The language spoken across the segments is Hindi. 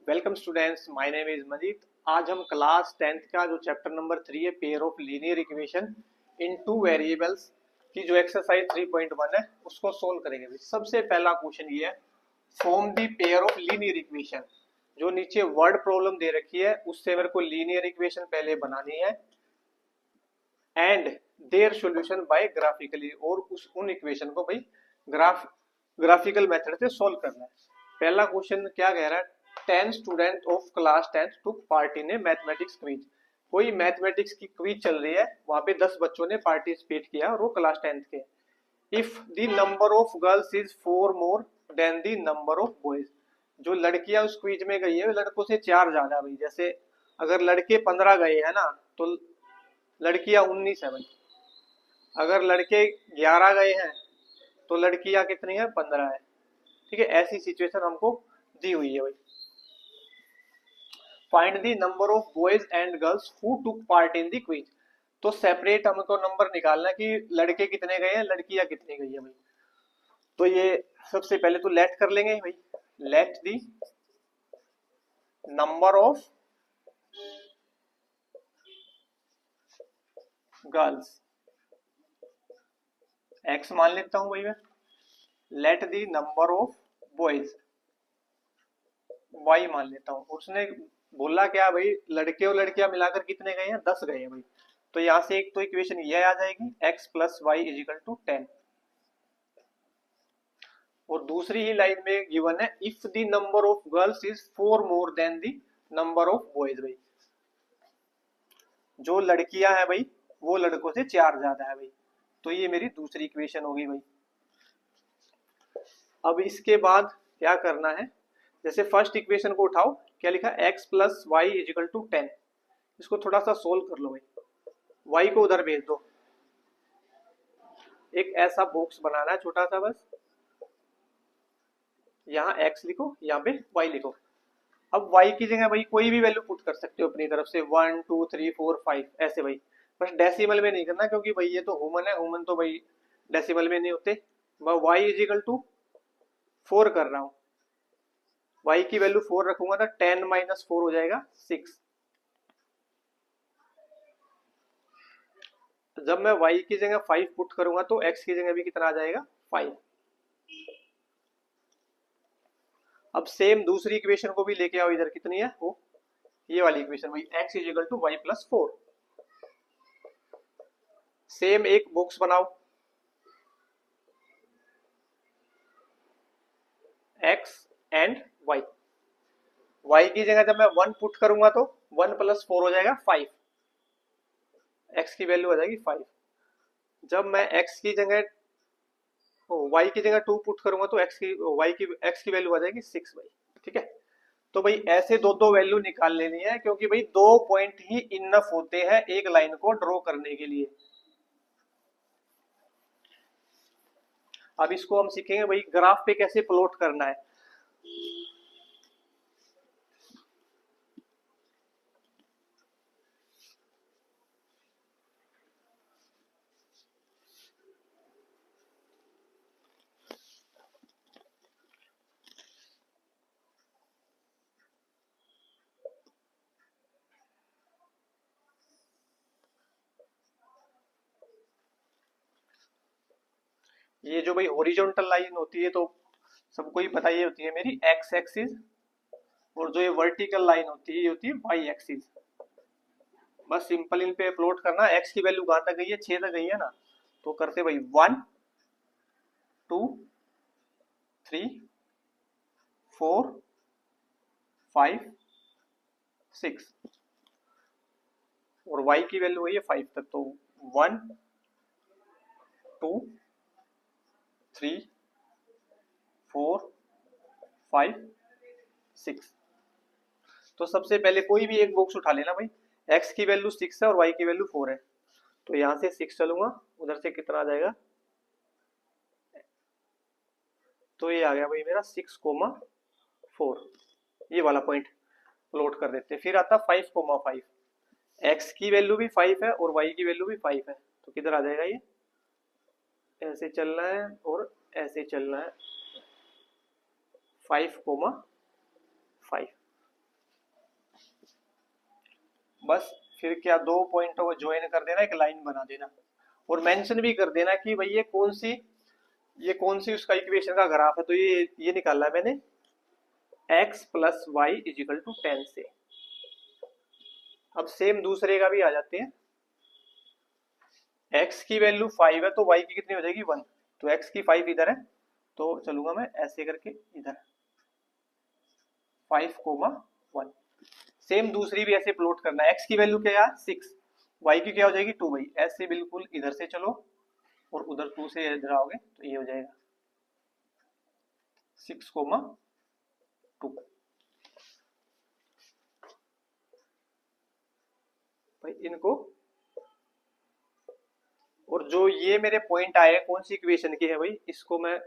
Welcome students, my name is Majid. आज हम क्लास 10th का जो चैप्टर नंबर 3 है, pair of linear equation in two variables की जो एक्सरसाइज 3.1 है उसको सोल्व करेंगे। सबसे पहला क्वेश्चन ये है, form the pair of linear equation. जो नीचे वर्ड प्रॉब्लम दे रखी है उससे मेरे को लीनियर इक्वेशन पहले बनानी है and their solution bye graphically, और उन इक्वेशन को भाई ग्राफिकल मेथड से सोल्व करना है। पहला क्वेश्चन क्या कह रहा है, 10 student of class 10 took part in A mathematics quiz. कोई मैथमेटिक्स की क्विज चल रही है, वहां पे 10 बच्चों ने पार्टिसिपेट किया और वो क्लास 10th के। If the number of girls is 4 more than the number of boys. जो लड़कियां उस क्विज में गई है लड़कों से 4 ज्यादा। भाई जैसे अगर लड़के 15 गए हैं ना तो लड़कियां 19 है भाई। अगर लड़के 11 गए हैं तो लड़कियां कितनी है, 15 है। ठीक है, ऐसी सिचुएशन हमको दी हुई है भाई। Find the number of boys and girls who took part in the quiz. तो सेपरेट हमको नंबर निकालना है कि लड़के कितने गए हैं, लड़कियां कितनी गई है भाई। तो ये सबसे पहले तो लेट कर लेंगे भाई। Let the number of girls x मान लेता हूं भाई मैं। Let the number of boys y मान लेता हूं। उसने बोला क्या भाई, लड़के और लड़कियां मिलाकर कितने गए हैं, 10 गए हैं भाई। तो यहां से एक तो इक्वेशन ये आ जाएगी, x plus y is equal to 10। और दूसरी ही लाइन में गिवन है, if the number of girls is 4 more than the number of boys. भाई जो लड़कियां हैं भाई वो लड़कों से 4 ज्यादा है भाई। तो ये मेरी दूसरी इक्वेशन होगी भाई। अब इसके बाद क्या करना है, जैसे फर्स्ट इक्वेशन को उठाओ, क्या लिखा, x plus y is equal to 10। इसको थोड़ा सा सोल्व कर लो भाई। y को उधर भेज दो। एक ऐसा बॉक्स बनाना है छोटा सा, बस यहाँ x लिखो, यहाँ पे y लिखो। अब y की जगह भाई कोई भी वैल्यू पुट कर सकते हो अपनी तरफ से, 1 2 3 4 5 ऐसे भाई। बस डेसिमल में नहीं करना, क्योंकि भाई ये तो ह्यूमन है, ह्यूमन तो भाई डेसिमल में नहीं होते। मैं y इज इक्वल टू 4 कर रहा हूँ। y की वैल्यू 4 रखूंगा तो 10 माइनस 4 हो जाएगा 6। जब मैं y की जगह 5 पुट करूंगा तो x की जगह भी कितना आ जाएगा, 5। अब सेम दूसरी इक्वेशन को भी लेके आओ इधर, कितनी है वो, ये वाली इक्वेशन भाई, x is equal to y plus 4। Same एक बॉक्स बनाओ, x एंड y। y की जगह जब मैं 1 पुट करूंगा तो 1 प्लस 4 हो जाएगा 5। x की वैल्यू आ जाएगी 5। जब मैं x की जगह y की जगह 2 पुट करूंगा तो x की वैल्यू आ जाएगी 6 भाई। ठीक है, तो भाई ऐसे दो दो वैल्यू निकाल लेनी है, क्योंकि भाई 2 पॉइंट ही इनफ होते हैं एक लाइन को ड्रॉ करने के लिए। अब इसको हम सीखेंगे भाई ग्राफ पे कैसे प्लॉट करना है। ये जो भाई हॉरिजॉन्टल लाइन होती है तो सबको ही पता, ये होती है मेरी एक्स एक्सिस, और जो ये वर्टिकल लाइन होती है ये होती है वाई एक्सिस। बस सिंपल इन पे प्लॉट करना। एक्स की वैल्यू कहां तक गई है, 6 तक गई है ना, तो करते भाई 1 2 3 4 5 6, और y की वैल्यू हुई है 5 तक, तो 1 2 3 4 5 6। तो सबसे पहले कोई भी एक बॉक्स उठा लेना भाई। x की वैल्यू 6 है और y की वैल्यू 4 है, तो यहां से 6 चलूंगा, उधर से कितना आ जाएगा, तो ये आ गया भाई मेरा 6,4। ये वाला पॉइंट प्लॉट कर देते हैं। फिर आता 5,5। x की वैल्यू भी 5 है और y की वैल्यू भी 5 है, तो किधर आ जाएगा, ये ऐसे चलना है और ऐसे चलना है, 5,5। बस फिर क्या, दो पॉइंटों को ज्वाइन कर देना, एक लाइन बना देना, और मेंशन भी कर देना कि भाई ये कौन सी उसका इक्वेशन का ग्राफ है। तो ये निकाला मैंने x plus y is equal to 10 से। अब सेम दूसरे का भी आ जाते हैं। x की वैल्यू 5 है तो y की कितनी हो जाएगी 1, तो x की 5 इधर है, तो चलूंगा मैं ऐसे करके इधर 5,1। सेम दूसरी भी ऐसे प्लॉट करना है। x की वैल्यू क्या है 6, y की क्या हो जाएगी 2 भाई, ऐसे बिल्कुल इधर से चलो और उधर 2 से इधर आओगे तो ये हो जाएगा 6,2 भाई इनको। और जो ये मेरे पॉइंट आए कौन सी इक्वेशन की है भाई, इसको मैं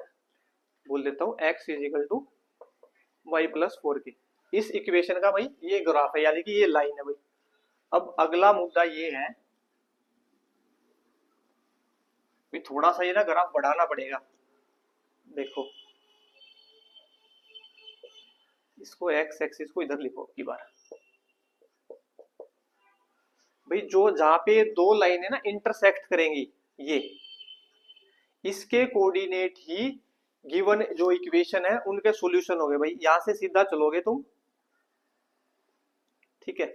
बोल देता हूँ x is equal to y plus 4 की। इस इक्वेशन का भाई ये ग्राफ है, यानी कि ये लाइन है भाई। अब अगला मुद्दा ये है भाई, थोड़ा सा ये ना ग्राफ बढ़ाना पड़ेगा। देखो इसको x एक्सिस को इधर लिखो की बार भाई, जो जहां पे दो लाइनें ना इंटरसेक्ट करेंगी, ये इसके कोऑर्डिनेट ही गिवन जो इक्वेशन है उनके सॉल्यूशन हो गए भाई। यहां से सीधा चलोगे तुम, ठीक है,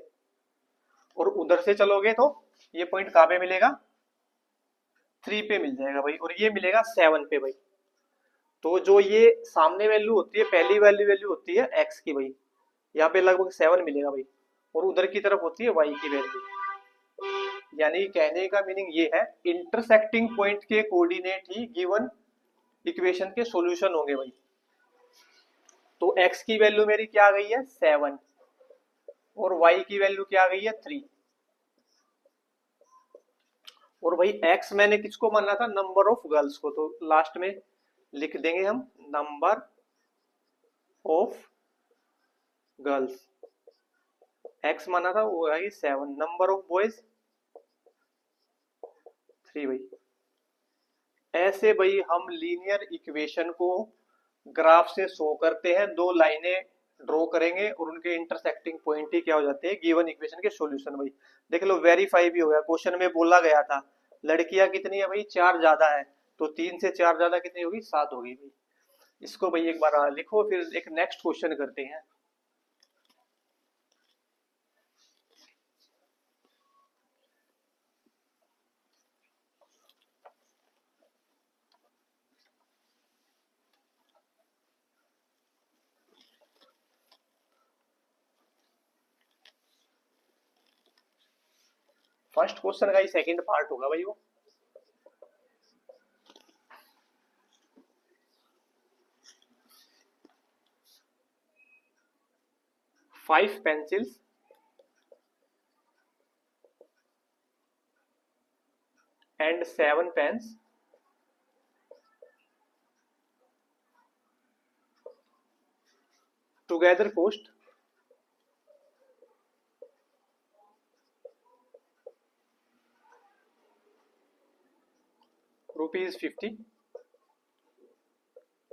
और उधर से चलोगे तो ये पॉइंट कहां पे मिलेगा 3 पे मिल जाएगा भाई, और ये मिलेगा 7 पे भाई। तो जो ये सामने वैल्यू होती है, पहली वैल्यू वैल्यू होती है x की भाई, यहाँ पे लगभग 7 मिलेगा भाई, और उधर की तरफ होती है y की वैल्यू। यानी कहने का मीनिंग ये है, इंटरसेक्टिंग पॉइंट के कोऑर्डिनेट ही गिवन इक्वेशन के सॉल्यूशन होंगे भाई। तो x की वैल्यू मेरी क्या आ गई है 7, और y की वैल्यू क्या आ गई है 3। और भाई x मैंने किसको माना था, नंबर ऑफ गर्ल्स को, तो लास्ट में लिख देंगे हम नंबर ऑफ गर्ल्स। x माना था वो है 7, नंबर ऑफ बॉयज 3 भाई। ऐसे भाई हम लीनियर इक्वेशन को ग्राफ से शो करते हैं, दो लाइनें ड्रॉ करेंगे और उनके इंटरसेक्टिंग पॉइंट ही क्या हो जाते हैं गिवन इक्वेशन के सॉल्यूशन भाई। देख लो वेरीफाई भी हो गया, क्वेश्चन में बोला गया था लड़कियां कितनी है भाई 4 ज्यादा है, तो 3 से 4 ज्यादा कितनी होगी 7 होगी भाई। इसको भाई एक बार लिखो, फिर एक नेक्स्ट क्वेश्चन करते हैं। फर्स्ट क्वेश्चन का ही सेकंड पार्ट होगा भाई वो। 5 pencils and 7 pens together cost ₹50,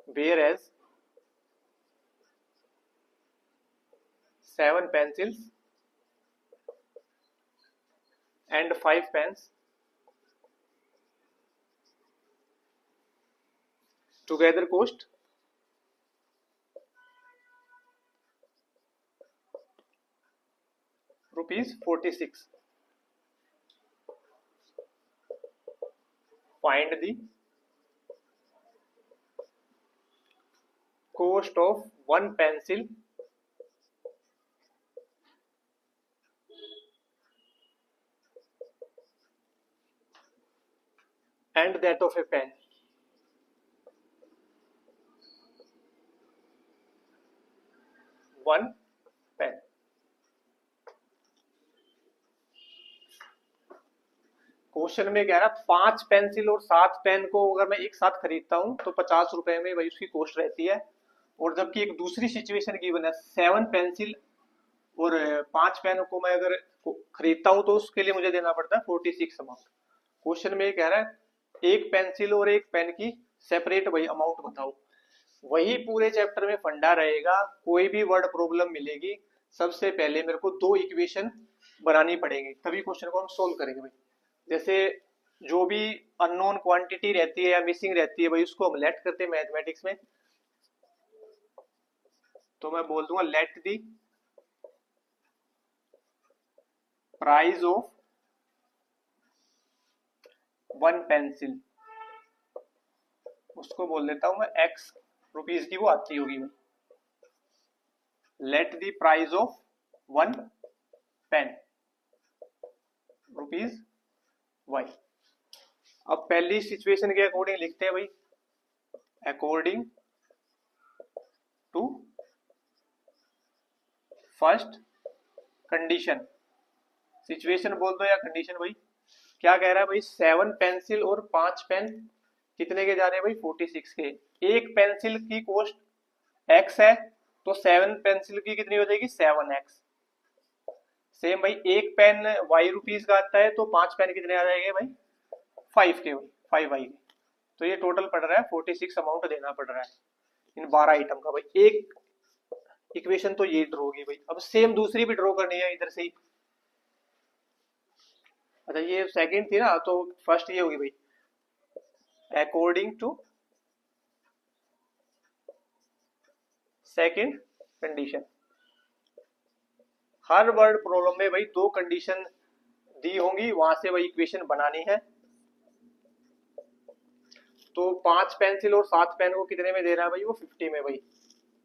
whereas 7 pencils and 5 pens together cost ₹46. Find the cost of one pencil and that of a pen. One pen. Question में कह रहा 5 पेंसिल और 7 पेन को अगर मैं एक साथ खरीदता हूं तो 50 रुपए में भाई उसकी कॉस्ट रहती है, और जबकि एक दूसरी सिचुएशन गिवन है 7 पेंसिल और 5 पेन को मैं अगर खरीदता हूं तो उसके लिए मुझे देना पड़ता है 46 अमाउंट। क्वेश्चन में कह रहा है एक पेंसिल और एक पेन की सेपरेट भाई अमाउंट बताओ। वही पूरे चैप्टर में फंडा रहेगा, कोई भी वर्ड प्रॉब्लम मिलेगी सबसे पहले मेरे को दो इक्वेशन बनानी पड़ेगी, तभी क्वेश्चन को हम सोल्व करेंगे भाई। जैसे जो भी अननोन क्वांटिटी रहती है या मिसिंग रहती है भाई, उसको हम लेट करते हैं मैथमेटिक्स में। तो मैं बोल दूंगा late the price of one pencil, उसको बोल देता हूं मैं एक्स रुपीज की वो आती होगी भाई। Let the price of one pen rupees y. अब पहली सिचुएशन के अकॉर्डिंग लिखते हैं भाई, according to first condition. Situation बोल दो या कंडीशन भाई। क्या कह रहा है भाई, 7 पेंसिल और 5 पेन कितने के जा रहे हैं भाई, 46 के। एक पेंसिल की कॉस्ट x है, तो 7 पेंसिल की कितनी हो जाएगी, 7x। सेम भाई एक पेन y रुपीज का आता है, तो 5 पेन कितने आ जाएंगे भाई, 5 के भाई, 5y के। तो ये टोटल पड़ रहा है 46 अमाउंट देना पड़ रहा है इन 12 आइटम का भाई। एक इक्वेशन तो ये ड्रॉ होगी भाई। अब सेम दूसरी भी ड्रॉ करनी है इधर से ही। अच्छा ये सेकंड थी ना, तो फर्स्ट ये होगी भाई, अकॉर्डिंग टू सेकंड कंडीशन। हर वर्ड प्रॉब्लम में भाई 2 कंडीशन दी होंगी, वहां से भाई इक्वेशन बनानी है। तो 5 पेंसिल और 7 पेन को कितने में दे रहा है भाई, वो 50 में भाई।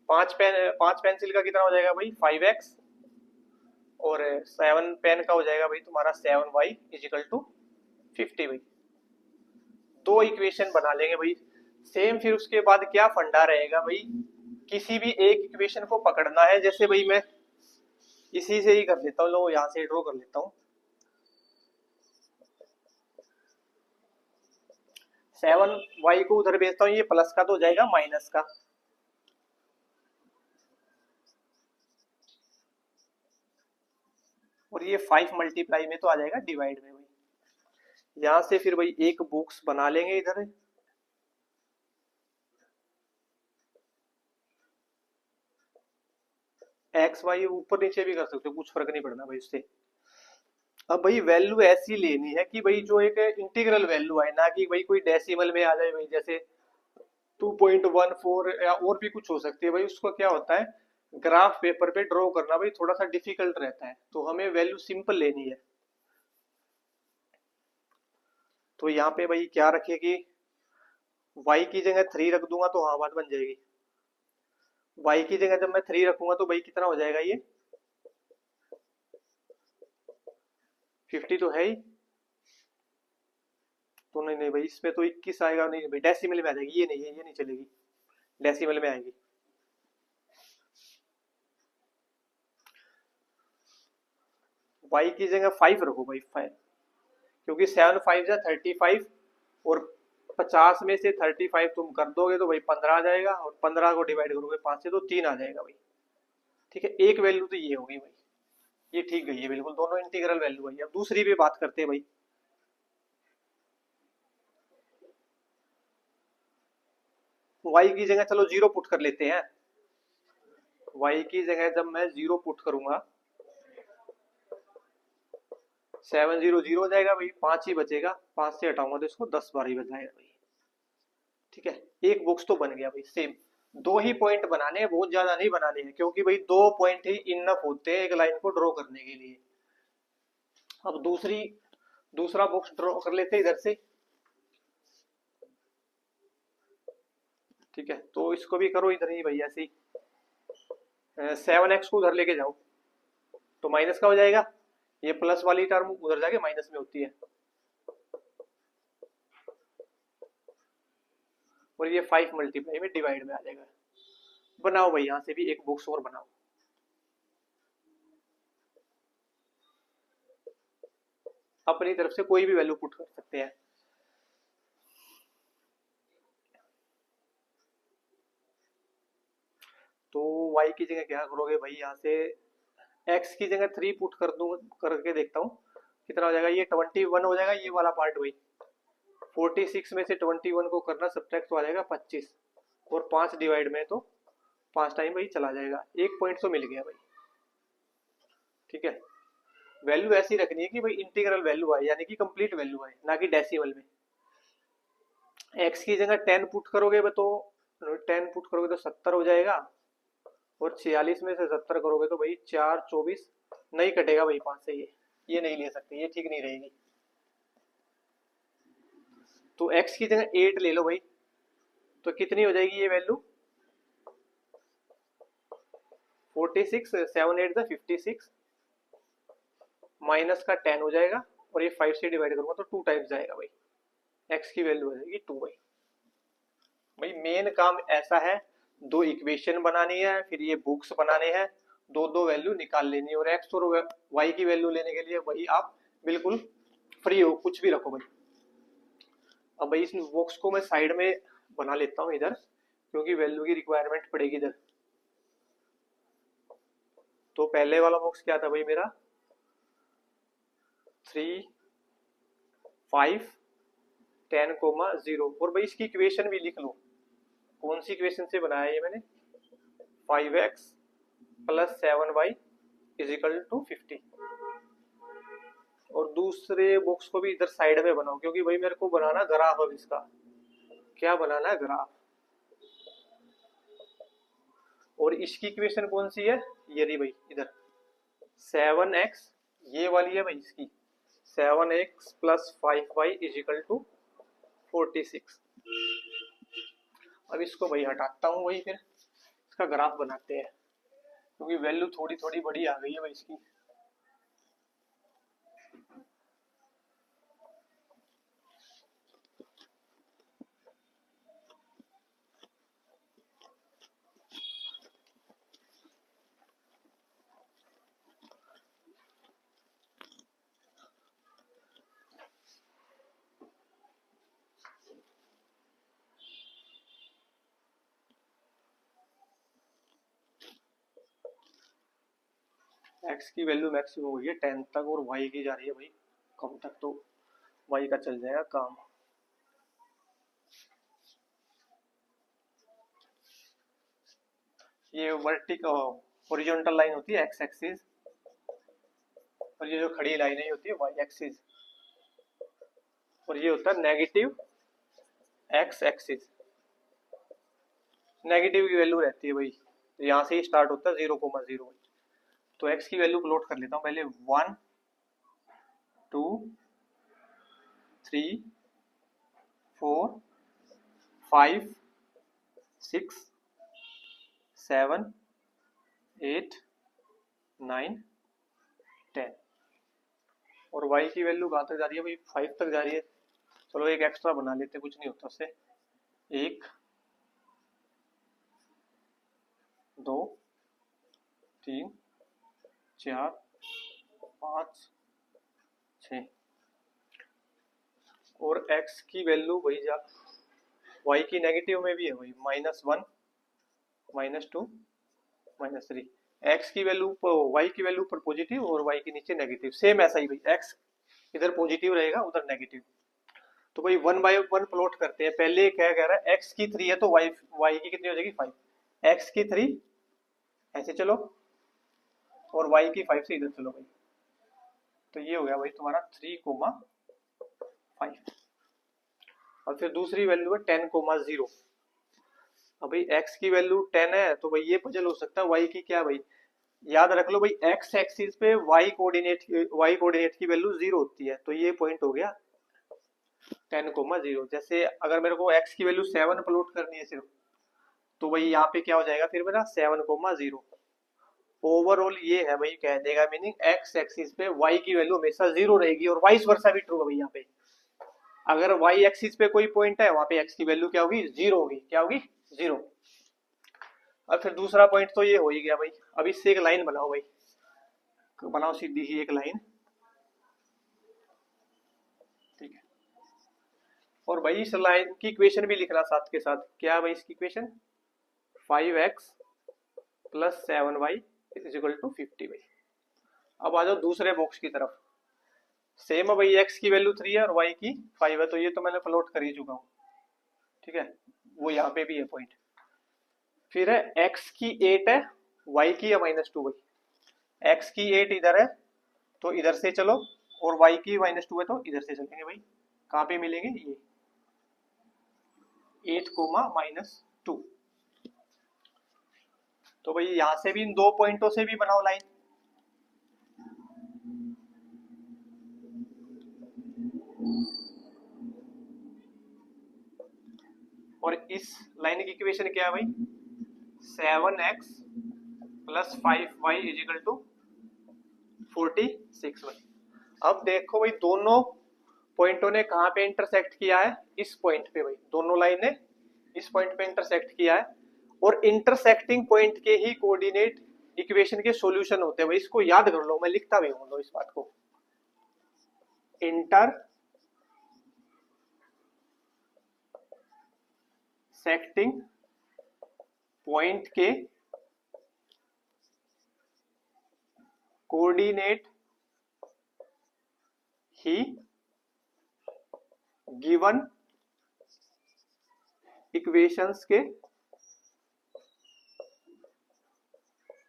5 पेंसिल का कितना हो जाएगा भाई, 5x, और 7 पेन का हो जाएगा भाई तुम्हारा 7y इजिकल टू 50 भाई। 2 इक्वेशन बना लेंगे भाई सेम। फिर उसके बाद क्या फंडा रहेगा भाई, किसी भी एक इक्वेशन को पकड़ना है। जैसे भाई मैं इसी से ही कर लेता हूँ, लो यहाँ से ड्रॉ कर लेता हूँ। 7y को उधर भेजता हूँ, ये प्लस का तो हो जाएगा माइनस का, और ये 5 मल्टीप्लाई में तो आ जाएगा डिवाइड में भाई। यहां से फिर भाई एक बॉक्स बना लेंगे इधर, एक्स वाई ऊपर नीचे भी कर सकते हो, कुछ फर्क नहीं पड़ना भाई उससे। अब भाई वैल्यू ऐसी लेनी है कि भाई जो एक इंटीग्रल वैल्यू आए, ना कि भाई कोई डेसिमल में आ जाए भाई, जैसे 2.14 या और भी कुछ हो सकती है भाई। उसको क्या होता है, ग्राफ पेपर पे ड्रॉ करना भाई थोड़ा सा डिफिकल्ट रहता है, तो हमें वैल्यू सिंपल लेनी है। तो यहाँ पे भाई क्या रखेगी, y की जगह 3 रख दूंगा तो हाँ बात बन जाएगी। y की जगह जब मैं 3 रखूंगा तो भाई कितना हो जाएगा, ये 50 तो है ही। तो नहीं नहीं भाई, इसमें तो 21 आएगा, नहीं भाई डेसिमल में आ जाएगी, ये नहीं है, ये नहीं चलेगी, डेसिमल में आएगी। y की जगह 5 रखो भाई, 5, क्योंकि 7 5 जा 35, और 50 में से 35 तुम कर दोगे तो भाई 15 आ जाएगा, और 15 को डिवाइड करोगे 5 से तो 3 आ जाएगा भाई। ठीक है, एक वैल्यू तो ये होगी भाई, ये ठीक गई है बिल्कुल, दोनों इंटीग्रल वैल्यू भाई। अब दूसरी भी बात करते हैं भाई। y की जगह चलो 0 पुट कर लेते हैं। y की जगह जब मैं 0 पुट करूंगा, 7 0 0 हो जाएगा भाई, 5 ही बचेगा, 5 से हटाऊंगा तो इसको 10 बार ही बच जाएगा भाई। ठीक है, एक बॉक्स तो बन गया भाई। सेम 2 ही पॉइंट बनाने हैं, बहुत ज्यादा नहीं बनाने हैं, क्योंकि भाई 2 पॉइंट ही इनफ होते हैं एक लाइन को ड्रॉ करने के लिए। अब दूसरा बॉक्स ड्रॉ कर लेते हैं इधर से। ठीक है, तो इसको भी करो इधर ही भाई ऐसे ही। 7x को उधर लेके जाओ तो माइनस का हो जाएगा, ये प्लस वाली टर्म उधर जाके माइनस में होती है, और ये 5 मल्टीप्लाई में डिवाइड में आ जाएगा। बनाओ भाई यहां से भी एक बॉक्स और बनाओ। अपनी तरफ से कोई भी वैल्यू पुट कर सकते हैं। तो y की जगह क्या करोगे भाई, यहाँ से x की जगह 3 पुट कर दूं, करके देखता हूँ कितना हो जाएगा, ये 21 हो जाएगा ये वाला पार्ट भाई। 46 में से 21 को करना सब्ट्रैक्ट, तो आ जाएगा 25, और 5 डिवाइड में तो 5 टाइम भाई चला जाएगा, एक पॉइंट तो मिल गया भाई। ठीक है, वैल्यू ऐसी रखनी है कि भाई इंटीग्रल वैल्यू आए, यानी कि कंप्लीट वैल्यू आए, ना कि डेसिमल में। एक्स की जगह 10 पुट करोगे तो 10 पुट करोगे तो 70 हो जाएगा, और 46 में से 70 करोगे तो भाई 4 24 नहीं कटेगा भाई 5 से, ये नहीं ले सकते, ये ठीक नहीं रहेगी। तो x की जगह 8 ले लो भाई, तो कितनी हो जाएगी ये वैल्यू 46, 7 8 56 माइनस का 10 हो जाएगा, और ये 5 से डिवाइड करूंगा तो 2 टाइम्स जाएगा भाई, x की वैल्यू हो जाएगी 2 भाई। भाई मेन काम ऐसा है, दो इक्वेशन बनानी है, फिर ये बुक्स बनाने हैं, दो दो वैल्यू निकाल लेनी है, और x और y की वैल्यू लेने के लिए वही आप बिल्कुल फ्री हो, कुछ भी रखो भाई। अब भाई इस बॉक्स को मैं साइड में बना लेता हूँ इधर, क्योंकि वैल्यू की रिक्वायरमेंट पड़ेगी इधर। तो पहले वाला बॉक्स क्या था भाई मेरा 3 5 10, 0, और भाई इसकी इक्वेशन भी लिख लो, कौन सी इक्वेशन से बनाया ये मैंने, 5x + 7y = 50। और दूसरे बॉक्स को भी इधर साइड में बनाओ, क्योंकि भाई मेरे को बनाना ग्राफ, अब इसका क्या बनाना है ग्राफ। और इसकी इक्वेशन कौन सी है, ये रही भाई इधर 7x, ये वाली है भाई इसकी 7x + 5y = 46। अब इसको भाई हटाता हूँ भाई, फिर इसका ग्राफ बनाते हैं, क्योंकि वैल्यू थोड़ी थोड़ी बड़ी आ गई है भाई इसकी। x की वैल्यू मैक्सिमम हुई है 10 तक, और y की जा रही है भाई कम तक, तो y का चल जाएगा काम। ये वर्टिकल हॉरिजॉन्टल लाइन होती है x एक्सिस, और ये जो खड़ी लाइन है होती है y एक्सिस, और ये होता है नेगेटिव x एक्सिस। नेगेटिव की वैल्यू रहती है भाई, तो यहाँ से ही स्टार्ट होता है 0,0। तो x की वैल्यू प्लॉट कर लेता हूँ पहले, 1 2 3 4 5 6 7 8 9 10, और y की वैल्यू कहाँ तक जा रही है भाई 5 तक जा रही है। चलो एक एक्स्ट्रा बना लेते, कुछ नहीं होता उससे, 1 2 3 4 5 6, और x की वैल्यू वही जा, y की नेगेटिव में भी है वही -1 -2 -3। x की वैल्यू y की वैल्यू पर पॉजिटिव और y के नीचे नेगेटिव, सेम ऐसा ही भाई, x इधर पॉजिटिव रहेगा उधर नेगेटिव। तो भाई 1 बाय 1 प्लॉट करते हैं। पहले क्या कह रहा है, x की 3 है तो y की कितनी हो जाएगी 5, x की 3 ऐसे चलो, और y की 5 से इधर चलो भाई, तो ये हो गया भाई तुम्हारा 3,5। और फिर दूसरी वैल्यू है 10,0। अब भाई x की वैल्यू 10 है, तो भाई ये पजल हो सकता है y की क्या भाई, याद रख लो भाई x एक्सिस पे y कोऑर्डिनेट की वैल्यू 0 होती है, तो ये पॉइंट हो गया 10,0। जैसे अगर मेरे को x की वैल्यू 7 प्लॉट करनी है सिर्फ, तो भाई यहाँ पे क्या हो जाएगा फिर मेरा 7,0। ओवरऑल ये है भाई कहने का मीनिंग, x एक्सिस पे y की वैल्यू हमेशा 0 रहेगी, और वाइस वर्सा भी ट्रू है भाई। यहाँ पे अगर y एक्सिस पे कोई पॉइंट है, वहां पे x की वैल्यू क्या होगी 0 होगी, क्या होगी 0। अब फिर दूसरा पॉइंट तो ये हो ही गया भाई, अब इससे एक लाइन बनाओ भाई, बनाओ सीधी ही एक लाइन, ठीक है। और भाई इस लाइन की इक्वेशन भी लिखना साथ के साथ, क्या भाई इसकी इक्वेशन 5x + 7y = 50 भाई। अब आ जाओ दूसरे बॉक्स की तरफ, सेम है भाई, x की वैल्यू 3 है और y की 5 है, तो ये तो मैंने प्लॉट कर ही चुका हूँ, ठीक है, वो यहाँ पे भी है पॉइंट। फिर है x की 8 है, y की है -2 भाई, x की 8 इधर है तो इधर से चलो, और y की -2 है तो इधर से चलेंगे भाई। कहाँ पे मिलेंगे ये 8, -2। तो भाई यहां से भी इन दो पॉइंटों से भी बनाओ लाइन। और इस लाइन की इक्वेशन क्या है भाई, 7x + 5y = 46 भाई। अब देखो भाई दोनों पॉइंटों ने कहाँ पे इंटरसेक्ट किया है, इस पॉइंट पे भाई। दोनों लाइन ने इस पॉइंट पे इंटरसेक्ट किया है, और इंटरसेक्टिंग पॉइंट के ही कोऑर्डिनेट इक्वेशन के सॉल्यूशन होते हैं भाई। इसको याद कर लो, मैं लिखता भी हूं इस बात को। इंटरसेक्टिंग पॉइंट के कोऑर्डिनेट ही गिवन इक्वेशंस के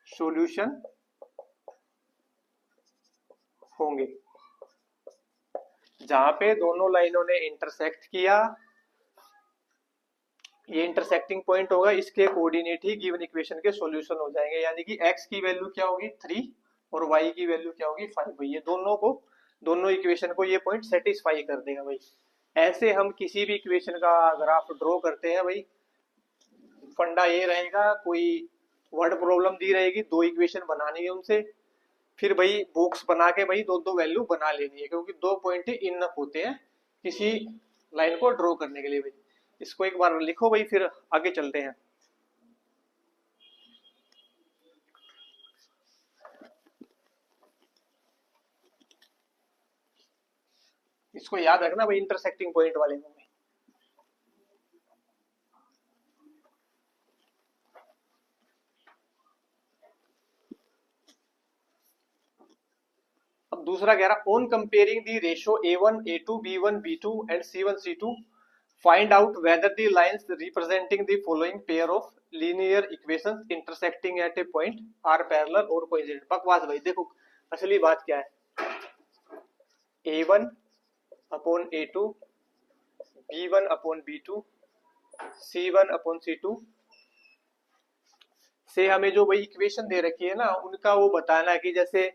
सॉल्यूशन होंगे। जहां पे दोनों लाइनों ने इंटरसेक्ट किया, ये इंटरसेक्टिंग पॉइंट होगा, इसके कोऑर्डिनेट ही गिवन इक्वेशन के सॉल्यूशन हो जाएंगे। यानी कि x की वैल्यू क्या होगी 3 और y की वैल्यू क्या होगी 5 भाई। ये दोनों इक्वेशन को ये पॉइंट सेटिस्फाई कर देगा भाई। ऐसे हम किसी भी इक्वेशन का ग्राफ ड्रॉ करते हैं भाई, फंडा ये रहेगा, कोई वर्ड प्रॉब्लम दी रहेगी, दो इक्वेशन बनानी है उनसे, फिर भाई बॉक्स बना के भाई दो दो वैल्यू बना लेनी है, क्योंकि दो पॉइंट इनफ होते हैं किसी लाइन को ड्रॉ करने के लिए भाई। इसको एक बार लिखो भाई, फिर आगे चलते हैं। इसको याद रखना भाई, इंटरसेक्टिंग पॉइंट वाले में। अब दूसरा कह रहा, on comparing the ratio a1 a2 b1 b2 and c1 c2 find out whether the lines representing the following pair of linear equations intersecting at a point are parallel और कोइंसिडेंट। बकवास भाई, देखो असली बात क्या है, a1 upon a2 b1 upon b2 c1 upon c2 से हमें जो भाई इक्वेशन दे रखी है ना, उनका वो बताना है कि जैसे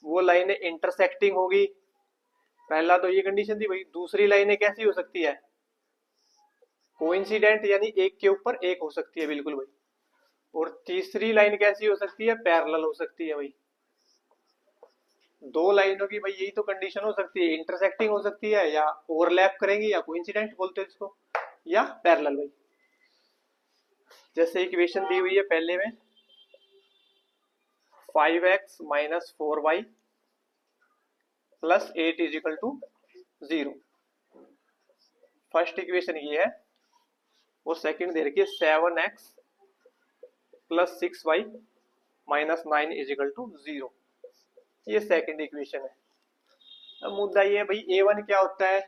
वो लाइनें इंटरसेक्टिंग होगी। पहला तो ये कंडीशन थी भाई। दूसरी लाइनें कैसी हो सकती है, कोइंसिडेंट, यानी एक के ऊपर एक हो सकती है बिल्कुल भाई। और तीसरी लाइन कैसी हो सकती है, पैरेलल हो सकती है भाई। दो लाइनों की भाई यही तो कंडीशन हो सकती है, इंटरसेक्टिंग हो सकती है, या ओवरलैप करेंगी, या कोइंसिडेंट बोलते हैं इसको, या पैरेलल भाई। जैसे इक्वेशन दी हुई है पहले में 5x - 4y + 8 = 0। फर्स्ट इक्वेशन ये है, और सेकंड दे रखी है 7x + 6y - 9 = 0। ये सेकंड इक्वेशन है। अब मुद्दा ये है भाई, a1 क्या होता है,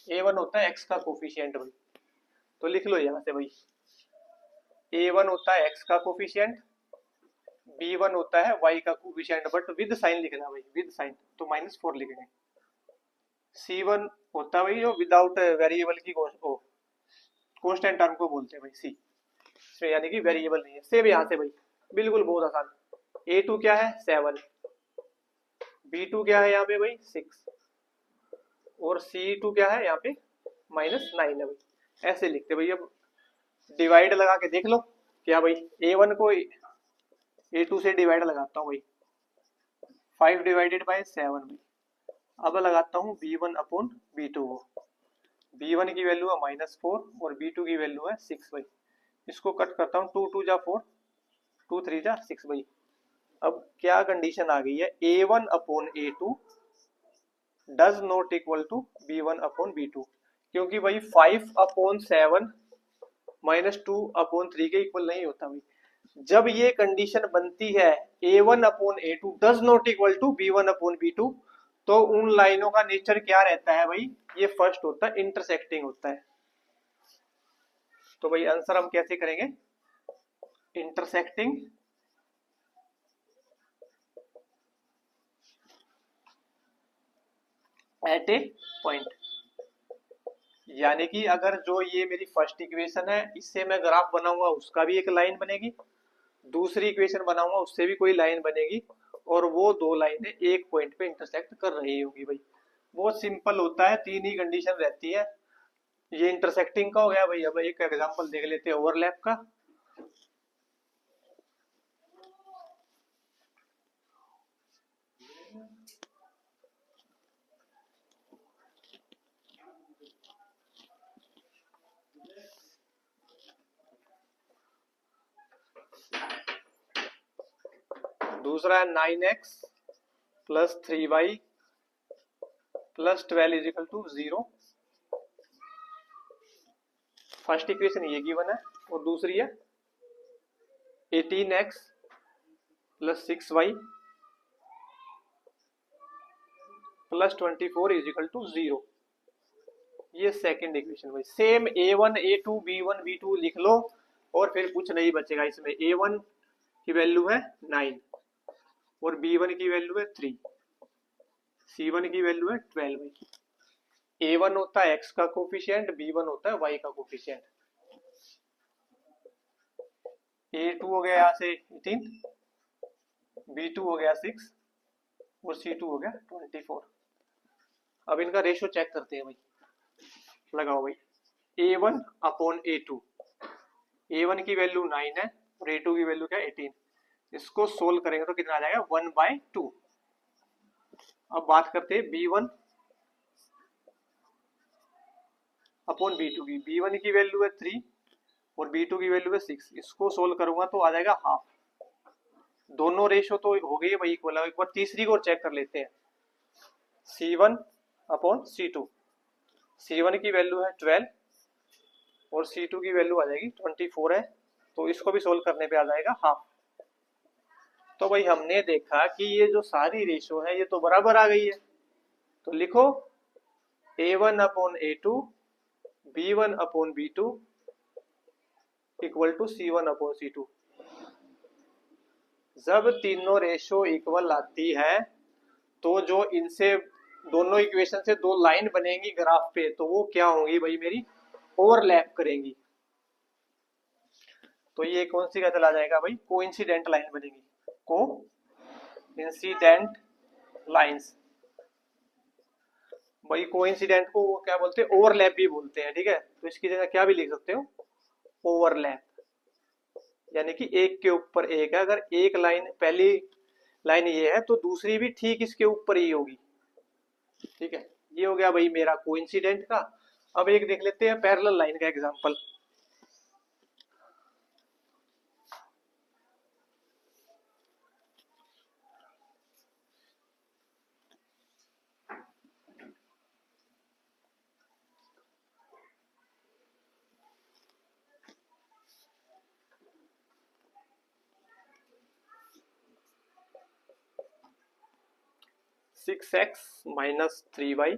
a1 होता है x का कोफिशिएंट भाई। तो लिख लो यहां से भाई, a1 होता है x का कोफिशिएंट, b1 होता है y का कोफिशिएंट, बट विद साइन लिखना भाई, विद साइन, तो -4 लिखेंगे। c1 होता है भाई जो विदाउट वेरिएबल की कांस्टेंट टर्म को बोलते हैं भाई c, इसमें यानी कि वेरिएबल नहीं है। सेम यहाँ से भाई, बिल्कुल बहुत आसान। a2 क्या है 7, b2 क्या है यहाँ पे भाई 6, और c2 क्या है यहाँ पे -9 है भाई। ऐसे लिखते भाई। अब डिवाइड लगा के देख लो क्या भाई, a1 को a2 से डिवाइड लगाता हूँ भाई, 5 / 7 भाई। अब लगाता हूँ b1 अपॉन b2 को, b1 की वैल्यू है -4 और b2 की वैल्यू है 6 भाई। इसको कट करता हूँ, 2 2 जा 4, 2 3 जा 6 भाई। अब क्या कंडीशन आ गई है, a1 upon a2 does not equal to b1 upon b2, क्योंकि भाई 5/7 -2/3 के इक्वल नहीं होता भाई। जब ये कंडीशन बनती है a1 upon a2 does not equal to b1 upon b2, तो उन लाइनों का नेचर क्या रहता है भाई, ये फर्स्ट होता है इंटरसेक्टिंग होता है। तो भाई आंसर हम कैसे करेंगे, इंटरसेक्टिंग एट ए पॉइंट। यानी कि अगर जो ये मेरी फर्स्ट इक्वेशन है इससे मैं ग्राफ बनाऊंगा उसका भी एक लाइन बनेगी, दूसरी इक्वेशन बनाऊंगा उससे भी कोई लाइन बनेगी, और वो दो लाइनें एक पॉइंट पे इंटरसेक्ट कर रही होगी भाई। बहुत सिंपल होता है, तीन ही कंडीशन रहती है। ये इंटरसेक्टिंग का हो गया भाई। अब एक एग्जांपल देख लेते हैं ओवरलैप का। दूसरा है 9x plus 3y plus 12 is equal to 0। First equation ये गिवन है, और दूसरी है 18x plus 6y plus 24 is equal to 0। ये सेकंड इक्वेशन भाई। Same a1 a2 b1 b2 लिख लो, और फिर कुछ नहीं बचेगा इसमें। a1 की वैल्यू है 9 और b1 की वैल्यू है 3, c1 की वैल्यू है 12। a1 होता है x का कोफिशिएंट, b1 होता है y का कोफिशिएंट। a2 हो गया यहाँ से 18, b2 हो गया 6 और c2 हो गया 24। अब इनका रेशियो चेक करते हैं भाई। लगाओ भाई, a1 अपॉन a2। a1 की वैल्यू 9 है और a2 की वैल्यू क्या है 18। इसको सोल्व करेंगे तो कितना आ जाएगा 1/2। अब बात करते हैं b1 अपॉन b2 की। b1 की वैल्यू है 3 और b2 की वैल्यू है 6। इसको सोल्व करूंगा तो आ जाएगा हाफ। दोनों रेशियो तो हो गई है भाई इक्वल। एक बार तीसरी को चेक कर लेते हैं, c1 अपॉन c2। c1 की वैल्यू है 12 और c2 की वैल्यू आ जाएगी 24 है, तो इसको भी सोल्व करने पे आ जाएगा हाफ। तो भाई हमने देखा कि ये जो सारी रेशियो है ये तो बराबर आ गई है। तो लिखो a1 upon a2 b1 upon b2 equal to c1 upon c2। जब तीनों रेशियो इक्वल आती है तो जो इनसे दोनों इक्वेशन से दो लाइन बनेंगी ग्राफ पे, तो वो क्या होंगी भाई मेरी ओवरलैप करेंगी। तो ये कौन सी का चला जाएगा भाई, कोइंसिडेंट लाइन बनेगी। कोइंसिडेंट लाइंस भाई। कोइंसिडेंट को क्या बोलते हैं, ओवरलैप भी बोलते हैं, ठीक है। तो इसकी जगह क्या भी लिख सकते हो, ओवरलैप। यानी कि एक के ऊपर एक है। अगर एक लाइन, पहली लाइन ये है तो दूसरी भी ठीक इसके ऊपर ही होगी, ठीक है। ये हो गया भाई मेरा कोइंसिडेंट का। अब एक देख लेते हैं पैरेलल लाइन का example. Six x minus 3y